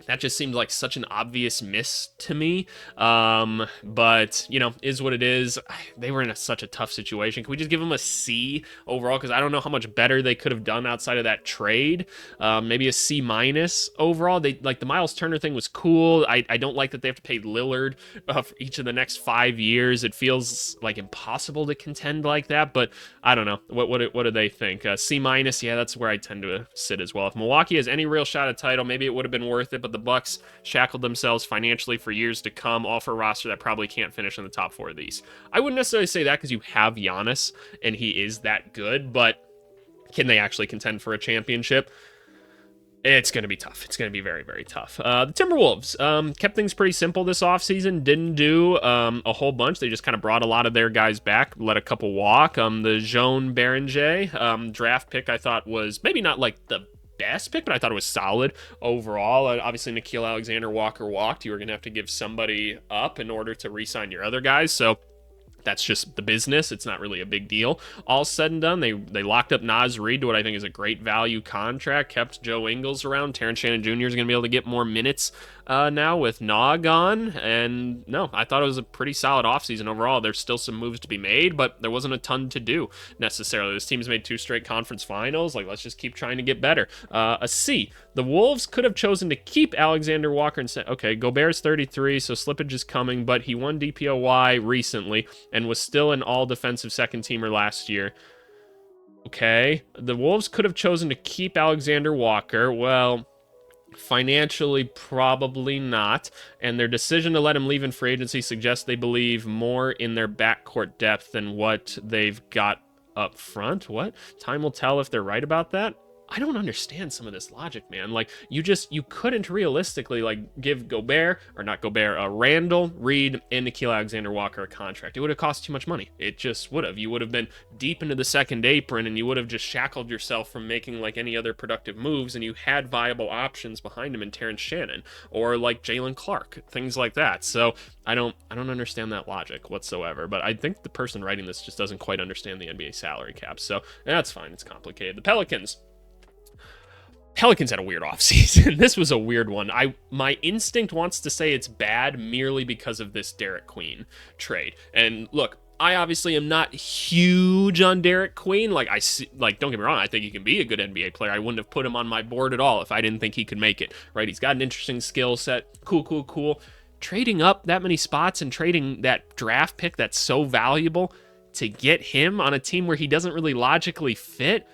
that just seemed like such an obvious miss to me. But, you know, is what it is. They were in such a tough situation. Can we just give them a C overall? Because I don't know how much better they could have done outside of that trade. Maybe a C minus overall. They like the Miles Turner thing was cool. I don't like that they have to pay Lillard for each of the next 5 years. It feels like impossible to contend like that. But I don't know. What do they think? C minus, yeah, that's where I tend to sit as well. If Milwaukee has any real shot at title, maybe it would have been worth it. But the Bucks shackled themselves financially for years to come, all for a roster that probably can't finish in the top 4 of these. I wouldn't necessarily say that because you have Giannis and he is that good, but can they actually contend for a championship? It's going to be tough. It's going to be very, very tough. The Timberwolves kept things pretty simple this offseason. Didn't do a whole bunch. They just kind of brought a lot of their guys back, let a couple walk. The Jean Beringer draft pick I thought was maybe not like the best pick, but I thought it was solid overall. Obviously, Nickeil Alexander-Walker walked. You were going to have to give somebody up in order to re-sign your other guys, so that's just the business. It's not really a big deal. All said and done, they locked up Naz Reid to what I think is a great value contract, kept Joe Ingles around. Terrence Shannon Jr. is going to be able to get more minutes now with Nog on. And no, I thought it was a pretty solid offseason overall. There's still some moves to be made, but there wasn't a ton to do necessarily. This team's made 2 straight conference finals. Like, let's just keep trying to get better. A C. The Wolves could have chosen to keep Alexander Walker and said, okay, Gobert's 33, so slippage is coming, but he won DPOY recently and was still an all-defensive second-teamer last year. Okay. The Wolves could have chosen to keep Alexander Walker. Well, financially, probably not. And their decision to let him leave in free agency suggests they believe more in their backcourt depth than what they've got up front. What? Time will tell if they're right about that. I don't understand some of this logic, man. Like, you couldn't realistically, like, give Randall, Reed, and Nickeil Alexander-Walker a contract. It would have cost too much money. It just would have. You would have been deep into the second apron, and you would have just shackled yourself from making, like, any other productive moves, and you had viable options behind him in Terrence Shannon, or, like, Jalen Clark, things like that. So, I don't understand that logic whatsoever, but I think the person writing this just doesn't quite understand the NBA salary cap, so that's fine. It's complicated. The Pelicans. Pelicans had a weird offseason. This was a weird one. My instinct wants to say it's bad merely because of this Derek Queen trade. And look, I obviously am not huge on Derek Queen. Like, don't get me wrong, I think he can be a good NBA player. I wouldn't have put him on my board at all if I didn't think he could make it, right? He's got an interesting skill set. Cool. Trading up that many spots and trading that draft pick that's so valuable to get him on a team where he doesn't really logically fit,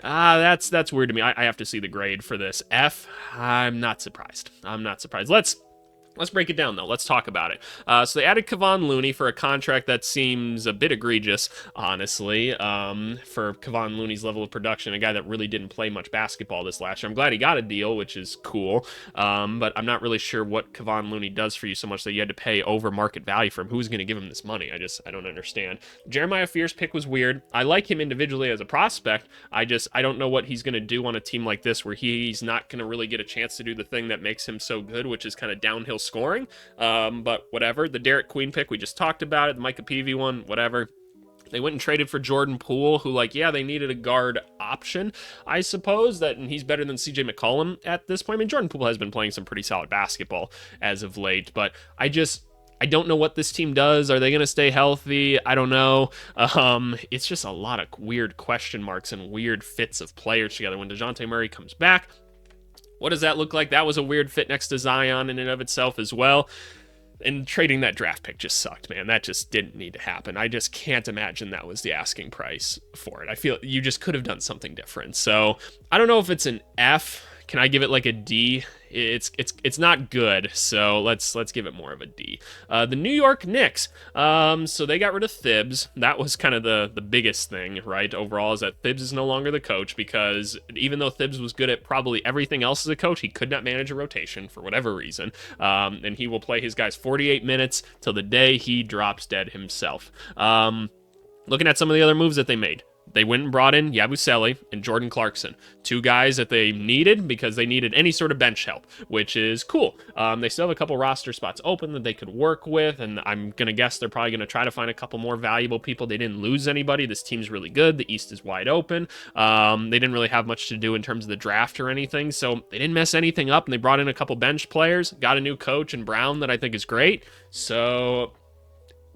that's weird to me. I have to see the grade for this. F, I'm not surprised. Let's break it down, though. Let's talk about it. So they added Kevon Looney for a contract that seems a bit egregious, honestly, for Kevon Looney's level of production, a guy that really didn't play much basketball this last year. I'm glad he got a deal, which is cool, but I'm not really sure what Kevon Looney does for you so much that you had to pay over market value for him. Who's going to give him this money? I don't understand. Jeremiah Fears pick was weird. I like him individually as a prospect. I don't know what he's going to do on a team like this where he's not going to really get a chance to do the thing that makes him so good, which is kind of downhill scoring, but whatever. The Derek Queen pick, we just talked about it. The Micah Peavy one, whatever. They went and traded for Jordan Poole, who, they needed a guard option, I suppose, and he's better than CJ McCollum at this point. I mean, Jordan Poole has been playing some pretty solid basketball as of late, but I don't know what this team does. Are they going to stay healthy? I don't know. It's just a lot of weird question marks and weird fits of players together. When DeJounte Murray comes back, what does that look like? That was a weird fit next to Zion in and of itself as well. And trading that draft pick just sucked, man. That just didn't need to happen. I just can't imagine that was the asking price for it. I feel you just could have done something different. So I don't know if it's an F. Can I give it like a D? It's not good, so let's give it more of a D. The New York Knicks, so they got rid of Thibs. That was kind of the biggest thing, right? Overall, is that Thibs is no longer the coach, because even though Thibs was good at probably everything else as a coach, he could not manage a rotation for whatever reason, and he will play his guys 48 minutes till the day he drops dead himself. Looking at some of the other moves that they made. They went and brought in Yabusele and Jordan Clarkson, two guys that they needed because they needed any sort of bench help, which is cool. They still have a couple roster spots open that they could work with, and I'm going to guess they're probably going to try to find a couple more valuable people. They didn't lose anybody. This team's really good. The East is wide open. They didn't really have much to do in terms of the draft or anything, so they didn't mess anything up, and they brought in a couple bench players, got a new coach in Brown that I think is great. So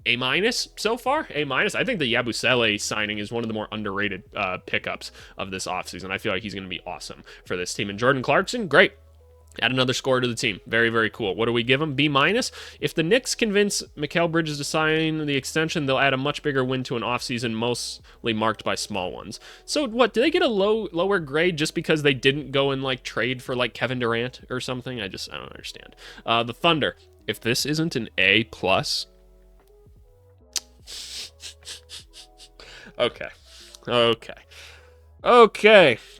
A- so far. A-. I think the Yabusele signing is one of the more underrated pickups of this offseason. I feel like he's going to be awesome for this team. And Jordan Clarkson, great. Add another scorer to the team. Very, very cool. What do we give him? B-. If the Knicks convince Mikal Bridges to sign the extension, they'll add a much bigger win to an offseason mostly marked by small ones. So what, do they get a lower grade just because they didn't go and trade for Kevin Durant or something? I don't understand. The Thunder, if this isn't an A+, Okay.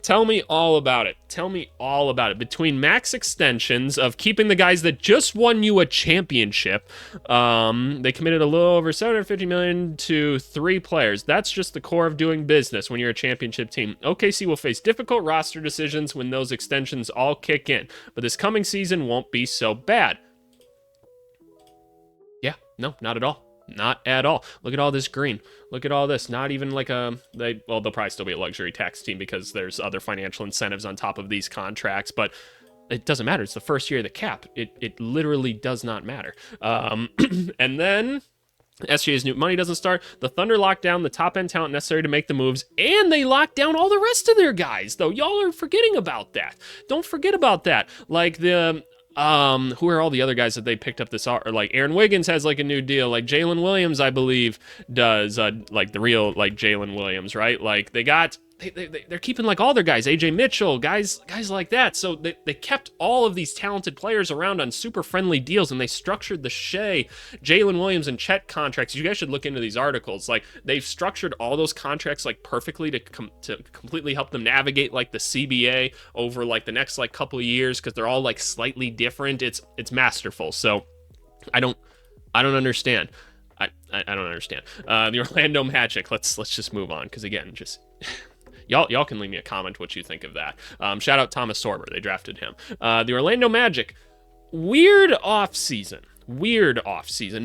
Tell me all about it. Between max extensions of keeping the guys that just won you a championship, they committed a little over $750 million to 3 players. That's just the core of doing business when you're a championship team. OKC will face difficult roster decisions when those extensions all kick in, but this coming season won't be so bad. Yeah, no, not at all. Not at all. Look at all this green. Look at all this. Not even they'll probably still be a luxury tax team because there's other financial incentives on top of these contracts, but it doesn't matter. It's the first year of the cap. It literally does not matter. And then SGA's new money doesn't start. The Thunder locked down the top-end talent necessary to make the moves, and they locked down all the rest of their guys, though. Y'all are forgetting about that. Don't forget about that. Who are all the other guys that they picked up this, or Aaron Wiggins has a new deal, Jalen Williams, I believe, does, the real, Jalen Williams, right? They're keeping all their guys, AJ Mitchell, guys like that. So they kept all of these talented players around on super friendly deals, and they structured the Shea, Jalen Williams, and Chet contracts. You guys should look into these articles. They've structured all those contracts perfectly to completely help them navigate the CBA over the next couple of years, because they're all slightly different. It's masterful. So I don't understand. I don't understand. The Orlando Magic. Let's just move on, because again, just. Y'all can leave me a comment what you think of that. Shout out Thomas Sorber. They drafted him. The Orlando Magic. Weird offseason.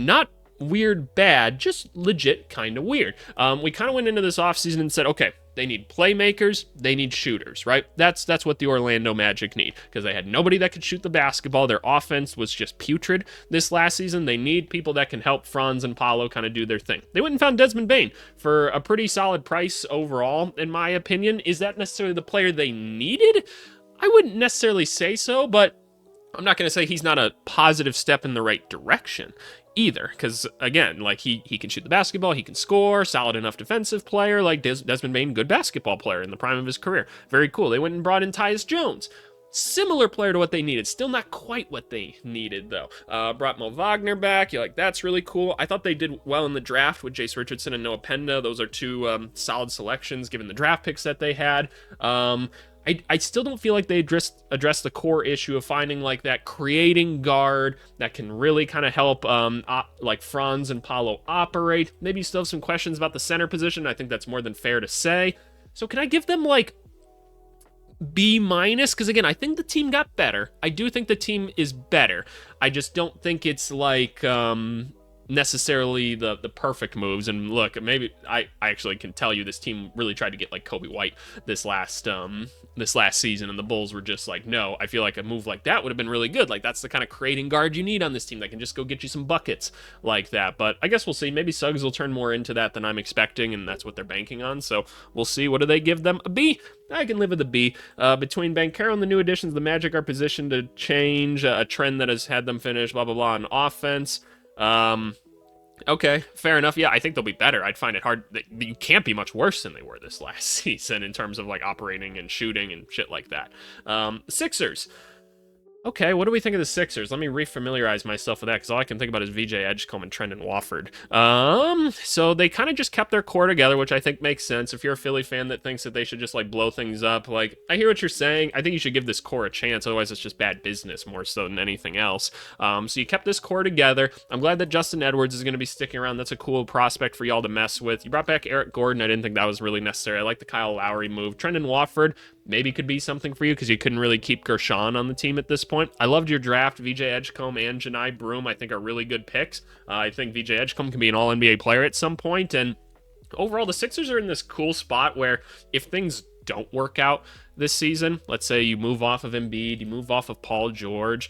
Not weird bad, just legit kind of weird. We kind of went into this offseason and said, okay, They need playmakers. They need shooters, right? That's what the Orlando Magic need, because they had nobody that could shoot the basketball. Their offense was just putrid this last season. They need people that can help Franz and Paolo kind of do their thing. They went and found Desmond Bane for a pretty solid price overall, in my opinion. Is that necessarily the player they needed? I wouldn't necessarily say so, but I'm not going to say he's not a positive step in the right direction either, because again, like he can shoot the basketball, he can score, solid enough defensive player. Like Desmond Bane, good basketball player in the prime of his career, very cool. They went and brought in Tyus Jones, similar player to what they needed, still not quite what they needed though. Brought Mo Wagner back. You're like, that's really cool. I thought they did well in the draft with Jace Richardson and Noah Penda. Those are two solid selections given the draft picks that they had. I still don't feel like they addressed the core issue of finding like that creating guard that can really kind of help like Franz and Paolo operate. Maybe you still have some questions about the center position. I think that's more than fair to say. So can I give them like B-? Because again, I think the team got better. I do think the team is better. I just don't think it's like necessarily the perfect moves. And look, maybe I actually can tell you this team really tried to get like Kobe White this last season, and the Bulls were just like, no. I feel like a move like that would have been really good. Like that's the kind of creating guard you need on this team that can just go get you some buckets like that. But I guess we'll see. Maybe Suggs will turn more into that than I'm expecting, and that's what they're banking on. So we'll see. What do they give them? A B? I can live with a B. Between Banchero and the new additions, the Magic are positioned to change a trend that has had them finish blah blah blah on offense. Okay, fair enough. Yeah, I think they'll be better. I'd find it hard. You can't be much worse than they were this last season in terms of like operating and shooting and shit like that. Sixers. Okay, what do we think of the Sixers? Let me refamiliarize myself with that, because all I can think about is VJ Edgecombe and Trendon Watford. So they kind of just kept their core together, which I think makes sense. If you're a Philly fan that thinks that they should just like blow things up, like I hear what you're saying. I think you should give this core a chance, otherwise it's just bad business more so than anything else. So you kept this core together. I'm glad that Justin Edwards is going to be sticking around. That's a cool prospect for y'all to mess with. You brought back Eric Gordon. I didn't think that was really necessary. I like the Kyle Lowry move. Trendon Watford maybe could be something for you, because you couldn't really keep Gershon on the team at this point. I loved your draft. VJ Edgecombe and Janai Broom, I think, are really good picks. I think VJ Edgecombe can be an all-NBA player at some point, and overall, the Sixers are in this cool spot where if things don't work out this season, let's say you move off of Embiid, you move off of Paul George,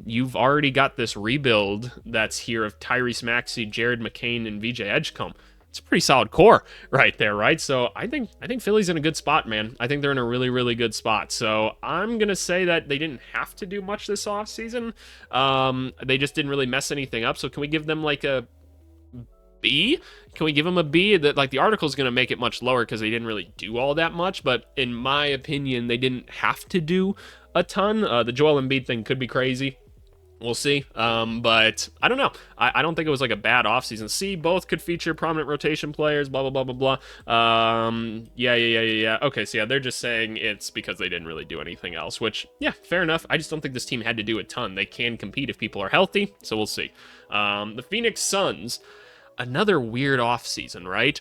you've already got this rebuild that's here of Tyrese Maxey, Jared McCain, and VJ Edgecombe. It's a pretty solid core right there, right? So I think Philly's in a good spot, man. I think they're in a really, really good spot. So I'm going to say that they didn't have to do much this offseason. They just didn't really mess anything up. So can we give them like a B? Can we give them a B? That like the article is going to make it much lower because they didn't really do all that much. But in my opinion, they didn't have to do a ton. The Joel Embiid thing could be crazy. We'll see. But I don't know. I don't think it was like a bad offseason. C, both could feature prominent rotation players, blah, blah, blah, blah, blah. Yeah. Okay, so yeah, they're just saying it's because they didn't really do anything else, which, yeah, fair enough. I just don't think this team had to do a ton. They can compete if people are healthy, so we'll see. The Phoenix Suns. Another weird offseason, right?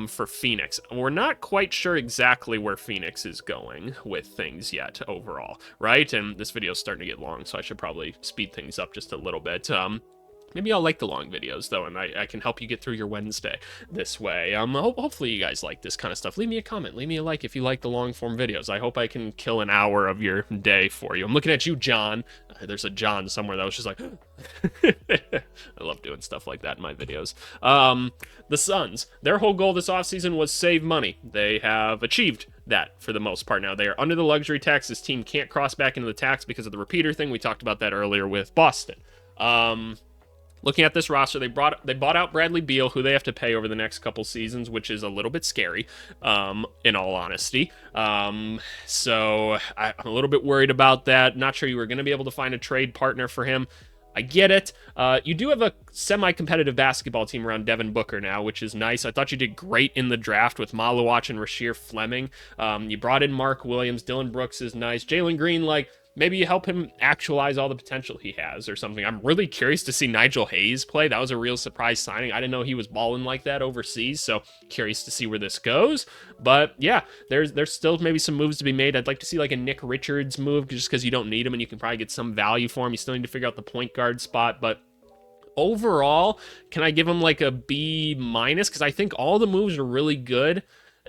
For Phoenix. We're not quite sure exactly where Phoenix is going with things yet overall, right? And this video is starting to get long, so I should probably speed things up just a little bit. Maybe I'll like the long videos, though, and I can help you get through your Wednesday this way. Hopefully you guys like this kind of stuff. Leave me a comment. Leave me a like if you like the long-form videos. I hope I can kill an hour of your day for you. I'm looking at you, John. There's a John somewhere that was just like... I love doing stuff like that in my videos. The Suns. Their whole goal this offseason was save money. They have achieved that for the most part now. They are under the luxury tax. This team can't cross back into the tax because of the repeater thing. We talked about that earlier with Boston. Looking at this roster, they bought out Bradley Beal, who they have to pay over the next couple seasons, which is a little bit scary, in all honesty. So I'm a little bit worried about that. Not sure you were going to be able to find a trade partner for him. I get it. You do have a semi-competitive basketball team around Devin Booker now, which is nice. I thought you did great in the draft with Maluach and Rasheer Fleming. You brought in Mark Williams. Dylan Brooks is nice. Jalen Green, maybe you help him actualize all the potential he has or something. I'm really curious to see Nigel Hayes play. That was a real surprise signing. I didn't know he was balling like that overseas, so curious to see where this goes. But yeah, there's still maybe some moves to be made. I'd like to see like a Nick Richards move just because you don't need him and you can probably get some value for him. You still need to figure out the point guard spot, but overall, can I give him like a B-? Because I think all the moves are really good.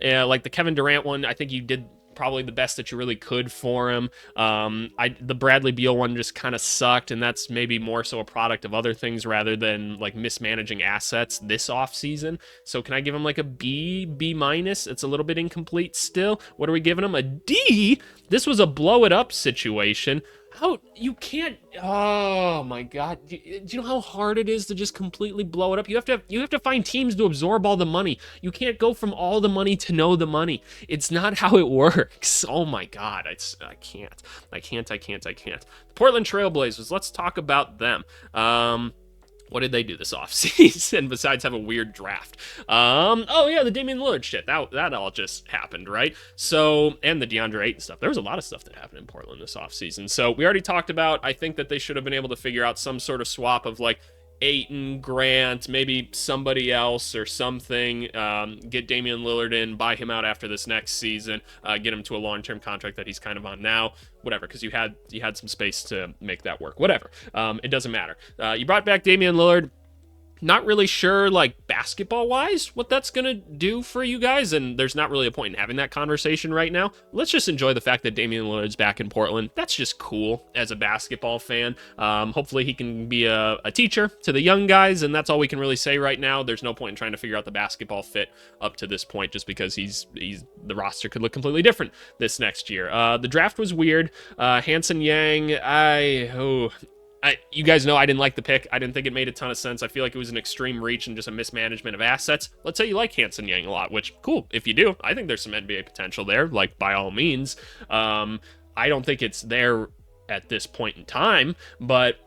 Like the Kevin Durant one, I think you did probably the best that you really could for him. The Bradley Beal one just kind of sucked, and that's maybe more so a product of other things rather than like mismanaging assets this offseason. So can I give him like a B minus? It's a little bit incomplete still. What are we giving him? A D? This was a blow it up situation. How you can't? Oh my God! Do you know how hard it is to just completely blow it up? You have to find teams to absorb all the money. You can't go from all the money to no the money. It's not how it works. Oh my God! I can't. The Portland Trailblazers. Let's talk about them. What did they do this offseason besides have a weird draft? Oh yeah, the Damian Lillard shit. That all just happened, right? So, and the DeAndre Ayton stuff. There was a lot of stuff that happened in Portland this offseason. So we already talked about, I think that they should have been able to figure out some sort of swap of like Ayton, Grant, maybe somebody else or something, get Damian Lillard in, buy him out after this next season, get him to a long-term contract that he's kind of on now, whatever, because you had some space to make that work, whatever. It doesn't matter. You brought back Damian Lillard. Not really sure, like, basketball-wise, what that's going to do for you guys, and there's not really a point in having that conversation right now. Let's just enjoy the fact that Damian Lillard's back in Portland. That's just cool as a basketball fan. Hopefully he can be a teacher to the young guys, and that's all we can really say right now. There's no point in trying to figure out the basketball fit up to this point, just because the roster could look completely different this next year. The draft was weird. Hanson Yang, you guys know I didn't like the pick. I didn't think it made a ton of sense. I feel like it was an extreme reach and just a mismanagement of assets. Let's say you like Hanson Yang a lot, which, cool, if you do. I think there's some NBA potential there, like, by all means. I don't think it's there at this point in time, but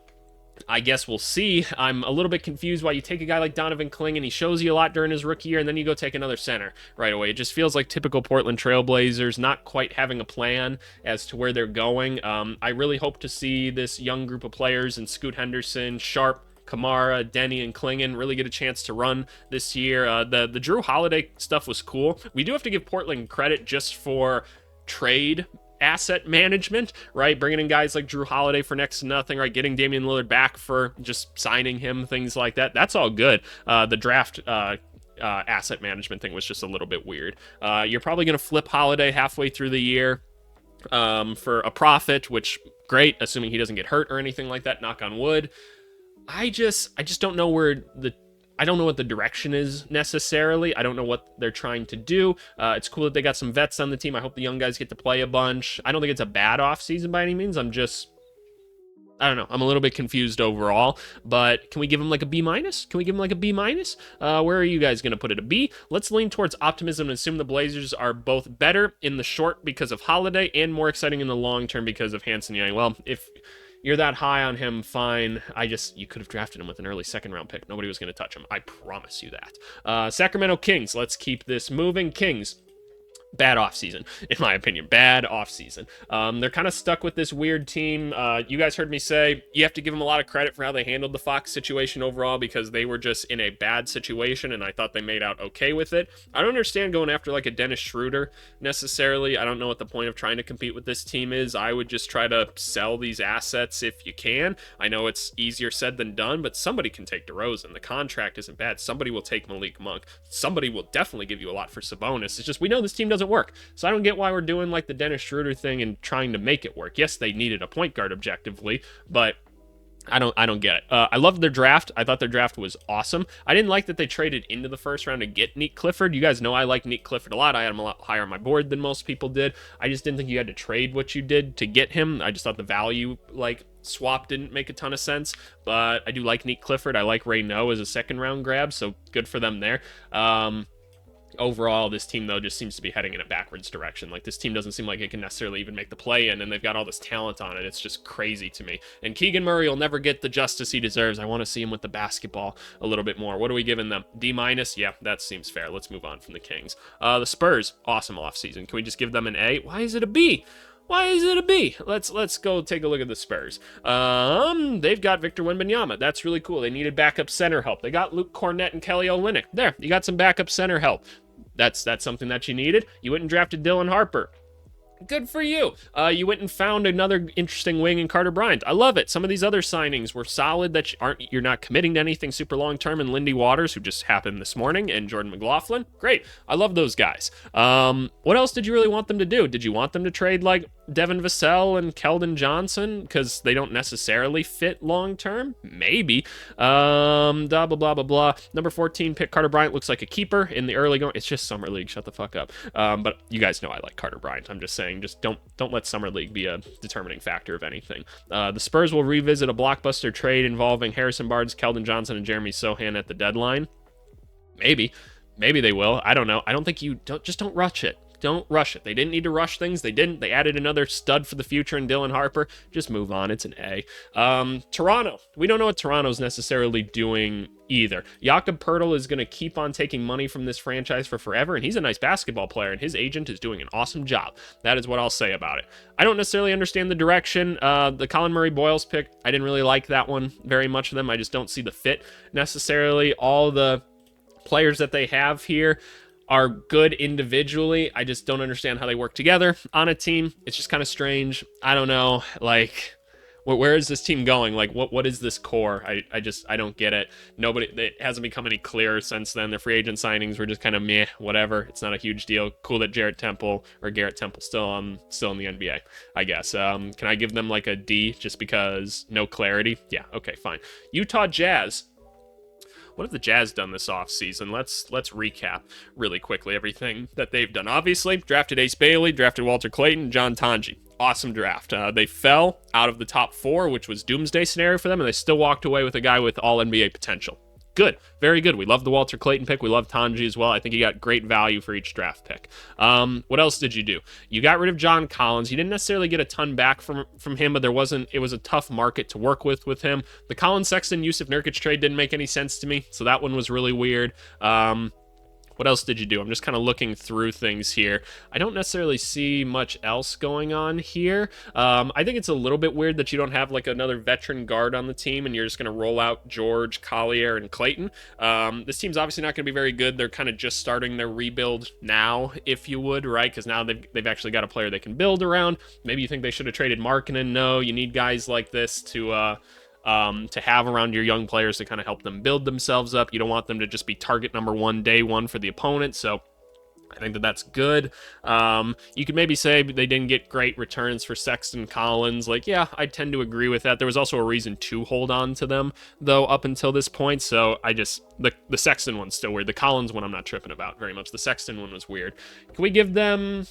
I guess we'll see. I'm a little bit confused why you take a guy like Donovan Clingan. He shows you a lot during his rookie year, and then you go take another center right away. It just feels like typical Portland Trailblazers, not quite having a plan as to where they're going. I really hope to see this young group of players and Scoot Henderson, Sharp, Kamara, Denny, and Clingan really get a chance to run this year. The Drew Holiday stuff was cool. We do have to give Portland credit just for trade asset management, right? Bringing in guys like Drew Holiday for next to nothing, right? Getting Damian Lillard back for just signing him, things like that. That's all good. The draft asset management thing was just a little bit weird. You're probably going to flip Holiday halfway through the year for a profit, which great, assuming he doesn't get hurt or anything like that. Knock on wood. I just don't know I don't know what the direction is necessarily. I don't know what they're trying to do. It's cool that they got some vets on the team. I hope the young guys get to play a bunch. I don't think it's a bad offseason by any means. I don't know. I'm a little bit confused overall, but can we give him like a B minus? Where are you guys going to put it? A B? Let's lean towards optimism and assume the Blazers are both better in the short because of Holiday and more exciting in the long term because of Hanson Yang. Well, if you're that high on him, fine. You could have drafted him with an early second-round pick. Nobody was going to touch him. I promise you that. Sacramento Kings. Let's keep this moving. Kings. Bad offseason, in my opinion. Bad offseason. They're kind of stuck with this weird team. You guys heard me say you have to give them a lot of credit for how they handled the Fox situation overall because they were just in a bad situation, and I thought they made out okay with it. I don't understand going after like a Dennis Schroeder necessarily. I don't know what the point of trying to compete with this team is. I would just try to sell these assets if you can. I know it's easier said than done, but somebody can take DeRozan. The contract isn't bad. Somebody will take Malik Monk. Somebody will definitely give you a lot for Sabonis. It's just we know this team doesn't work. So I don't get why we're doing like the Dennis Schroeder thing and trying to make it work. Yes, they needed a point guard objectively, but I don't get it. I loved their draft. I thought their draft was awesome. I didn't like that they traded into the first round to get Nick Clifford. You guys know I like Nick Clifford a lot. I had him a lot higher on my board than most people did. I just didn't think you had to trade what you did to get him. I just thought the value swap didn't make a ton of sense, but I do like Nick Clifford. I like Ray No as a second round grab, so good for them there. Overall, this team, though, just seems to be heading in a backwards direction. Like, this team doesn't seem like it can necessarily even make the play-in, and they've got all this talent on it. It's just crazy to me. And Keegan Murray will never get the justice he deserves. I want to see him with the basketball a little bit more. What are we giving them? D-? Yeah, that seems fair. Let's move on from the Kings. The Spurs, awesome offseason. Can we just give them an A? Why is it a B? Why is it a B? Let's go take a look at the Spurs. They've got Victor Wembanyama. That's really cool. They needed backup center help. They got Luke Cornett and Kelly Olynyk. There, you got some backup center help. That's something that you needed. You went and drafted Dylan Harper. Good for you. You went and found another interesting wing in Carter Bryant. I love it. Some of these other signings were solid that you're not committing to anything super long term. And Lindy Waters, who just happened this morning, and Jordan McLaughlin. Great. I love those guys. What else did you really want them to do? Did you want them to trade like Devin Vassell and Keldon Johnson because they don't necessarily fit long term? Maybe. Blah blah blah blah blah. Number 14 pick Carter Bryant looks like a keeper in the early going. It's just summer league. Shut the fuck up. But you guys know I like Carter Bryant. I'm just saying. Just don't let summer league be a determining factor of anything. The Spurs will revisit a blockbuster trade involving Harrison Barnes, Keldon Johnson, and Jeremy Sohan at the deadline. Maybe they will. I don't know. I don't think don't rush it. Don't rush it. They didn't need to rush things. They didn't. They added another stud for the future in Dylan Harper. Just move on. It's an A. Toronto. We don't know what Toronto's necessarily doing either. Jakob Poeltl is going to keep on taking money from this franchise for forever, and he's a nice basketball player, and his agent is doing an awesome job. That is what I'll say about it. I don't necessarily understand the direction. The Colin Murray-Boyles pick, I didn't really like that one very much of them. I just don't see the fit necessarily. All the players that they have here are good individually. I just don't understand how they work together on a team. It's just kind of strange. I don't know, like, where is this team going? Like, what is this core? I don't get it. It hasn't become any clearer since then. The free agent signings were just kind of meh, whatever. It's not a huge deal. Cool that Garrett Temple still in the NBA, I guess. Can I give them like a D just because no clarity? Yeah, okay, fine. Utah Jazz. What have the Jazz done this offseason? Let's recap really quickly everything that they've done. Obviously, drafted Ace Bailey, drafted Walter Clayton, John Tonji. Awesome draft. They fell out of the top 4, which was doomsday scenario for them, and they still walked away with a guy with all NBA potential. Good. Very good. We love the Walter Clayton pick. We love Tonji as well. I think you got great value for each draft pick. What else did you do? You got rid of John Collins. You didn't necessarily get a ton back from him, but it was a tough market to work with him. The Colin Sexton, Yusuf Nurkic trade didn't make any sense to me, so that one was really weird. What else did you do? I'm just kind of looking through things here. I don't necessarily see much else going on here. I think it's a little bit weird that you don't have like another veteran guard on the team and you're just going to roll out George, Collier, and Clayton. This team's obviously not going to be very good. They're kind of just starting their rebuild now, if you would, right? Because now they've actually got a player they can build around. Maybe you think they should have traded Markkanen. No, you need guys like this to have around your young players to kind of help them build themselves up. You don't want them to just be target number 1, day 1 for the opponent. So I think that's good. You could maybe say they didn't get great returns for Sexton Collins. Like, yeah, I tend to agree with that. There was also a reason to hold on to them, though, up until this point. So the Sexton one's still weird. The Collins one I'm not tripping about very much. The Sexton one was weird. Can we give them...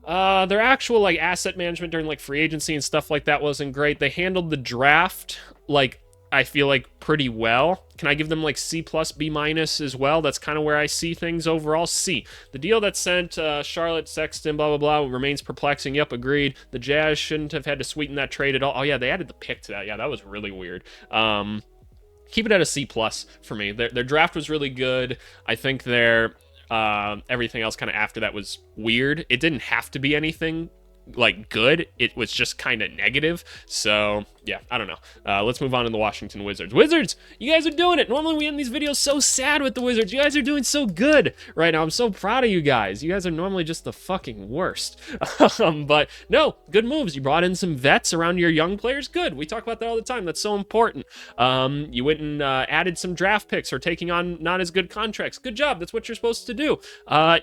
their actual like asset management during like free agency and stuff like that wasn't great. They handled the draft like I feel like pretty well. Can I give them like C+, B- as well? That's kind of where I see things overall. C. The deal that sent Charlotte, Sexton, blah, blah, blah, remains perplexing. Yep, agreed. The Jazz shouldn't have had to sweeten that trade at all. Oh, yeah, they added the pick to that. Yeah, that was really weird. Keep it at a C+ for me. Their draft was really good. I think everything else kind of after that was weird. It didn't have to be anything like good. It was just kind of negative. So yeah, I don't know. Let's move on to the Washington Wizards. Wizards, you guys are doing it. Normally we end these videos so sad with the Wizards. You guys are doing so good right now. I'm so proud of you guys. You guys are normally just the fucking worst. But no, good moves. You brought in some vets around your young players. Good. We talk about that all the time. That's so important. You went and added some draft picks or taking on not as good contracts. Good job. That's what you're supposed to do.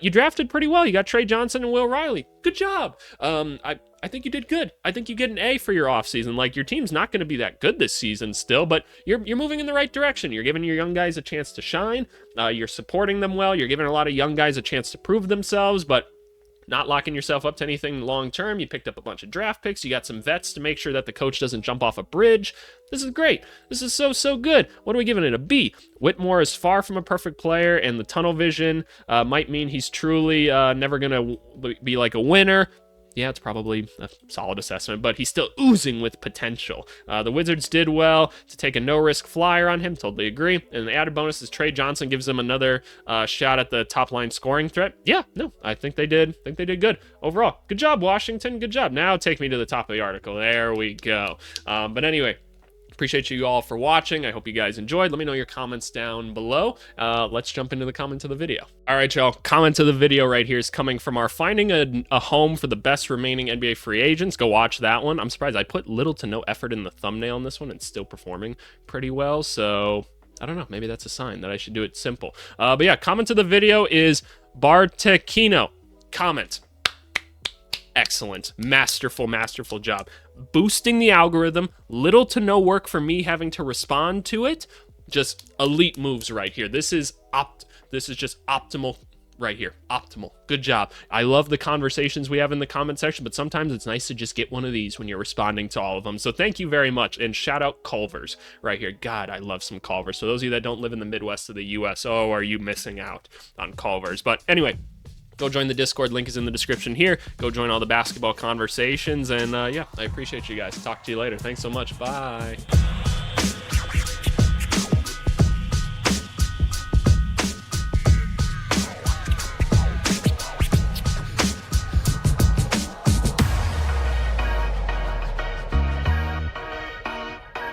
You drafted pretty well. You got Trey Johnson and Will Riley. Good job. I think you did good. I think you get an A for your offseason. Like, your team's not going to be that good this season still, but you're moving in the right direction. You're giving your young guys a chance to shine. You're supporting them well. You're giving a lot of young guys a chance to prove themselves, but not locking yourself up to anything long term. You picked up a bunch of draft picks. You got some vets to make sure that the coach doesn't jump off a bridge. This is great. This is so good. What are we giving it? A B. Whitmore is far from a perfect player, and the tunnel vision might mean he's truly never going to be like a winner. Yeah, it's probably a solid assessment, but he's still oozing with potential. The Wizards did well to take a no-risk flyer on him. Totally agree. And the added bonus is Trey Johnson gives them another shot at the top-line scoring threat. Yeah, no, I think they did. Good overall. Good job, Washington. Good job. Now take me to the top of the article. There we go. But anyway, Appreciate you all for watching. I hope you guys enjoyed. Let me know your comments down below. Let's jump into the comments of the video. All right, y'all. Comment of the video right here is coming from our Finding a Home for the Best Remaining NBA Free Agents. Go watch that one. I'm surprised I put little to no effort in the thumbnail on this one and still performing pretty well. So I don't know. Maybe that's a sign that I should do it simple. But yeah, comment of the video is Bartekino. Comment. Excellent. Masterful job. Boosting the algorithm. Little to no work for me having to respond to it. Just elite moves right here. This is just optimal right here. Optimal. Good job. I love the conversations we have in the comment section, but sometimes it's nice to just get one of these when you're responding to all of them. So thank you very much. And shout out Culvers right here. God, I love some Culvers. So those of you that don't live in the Midwest of the US, oh, are you missing out on Culvers? But anyway, go join the Discord. Link is in the description here. Go join all the basketball conversations. And yeah, I appreciate you guys. Talk to you later. Thanks so much. Bye.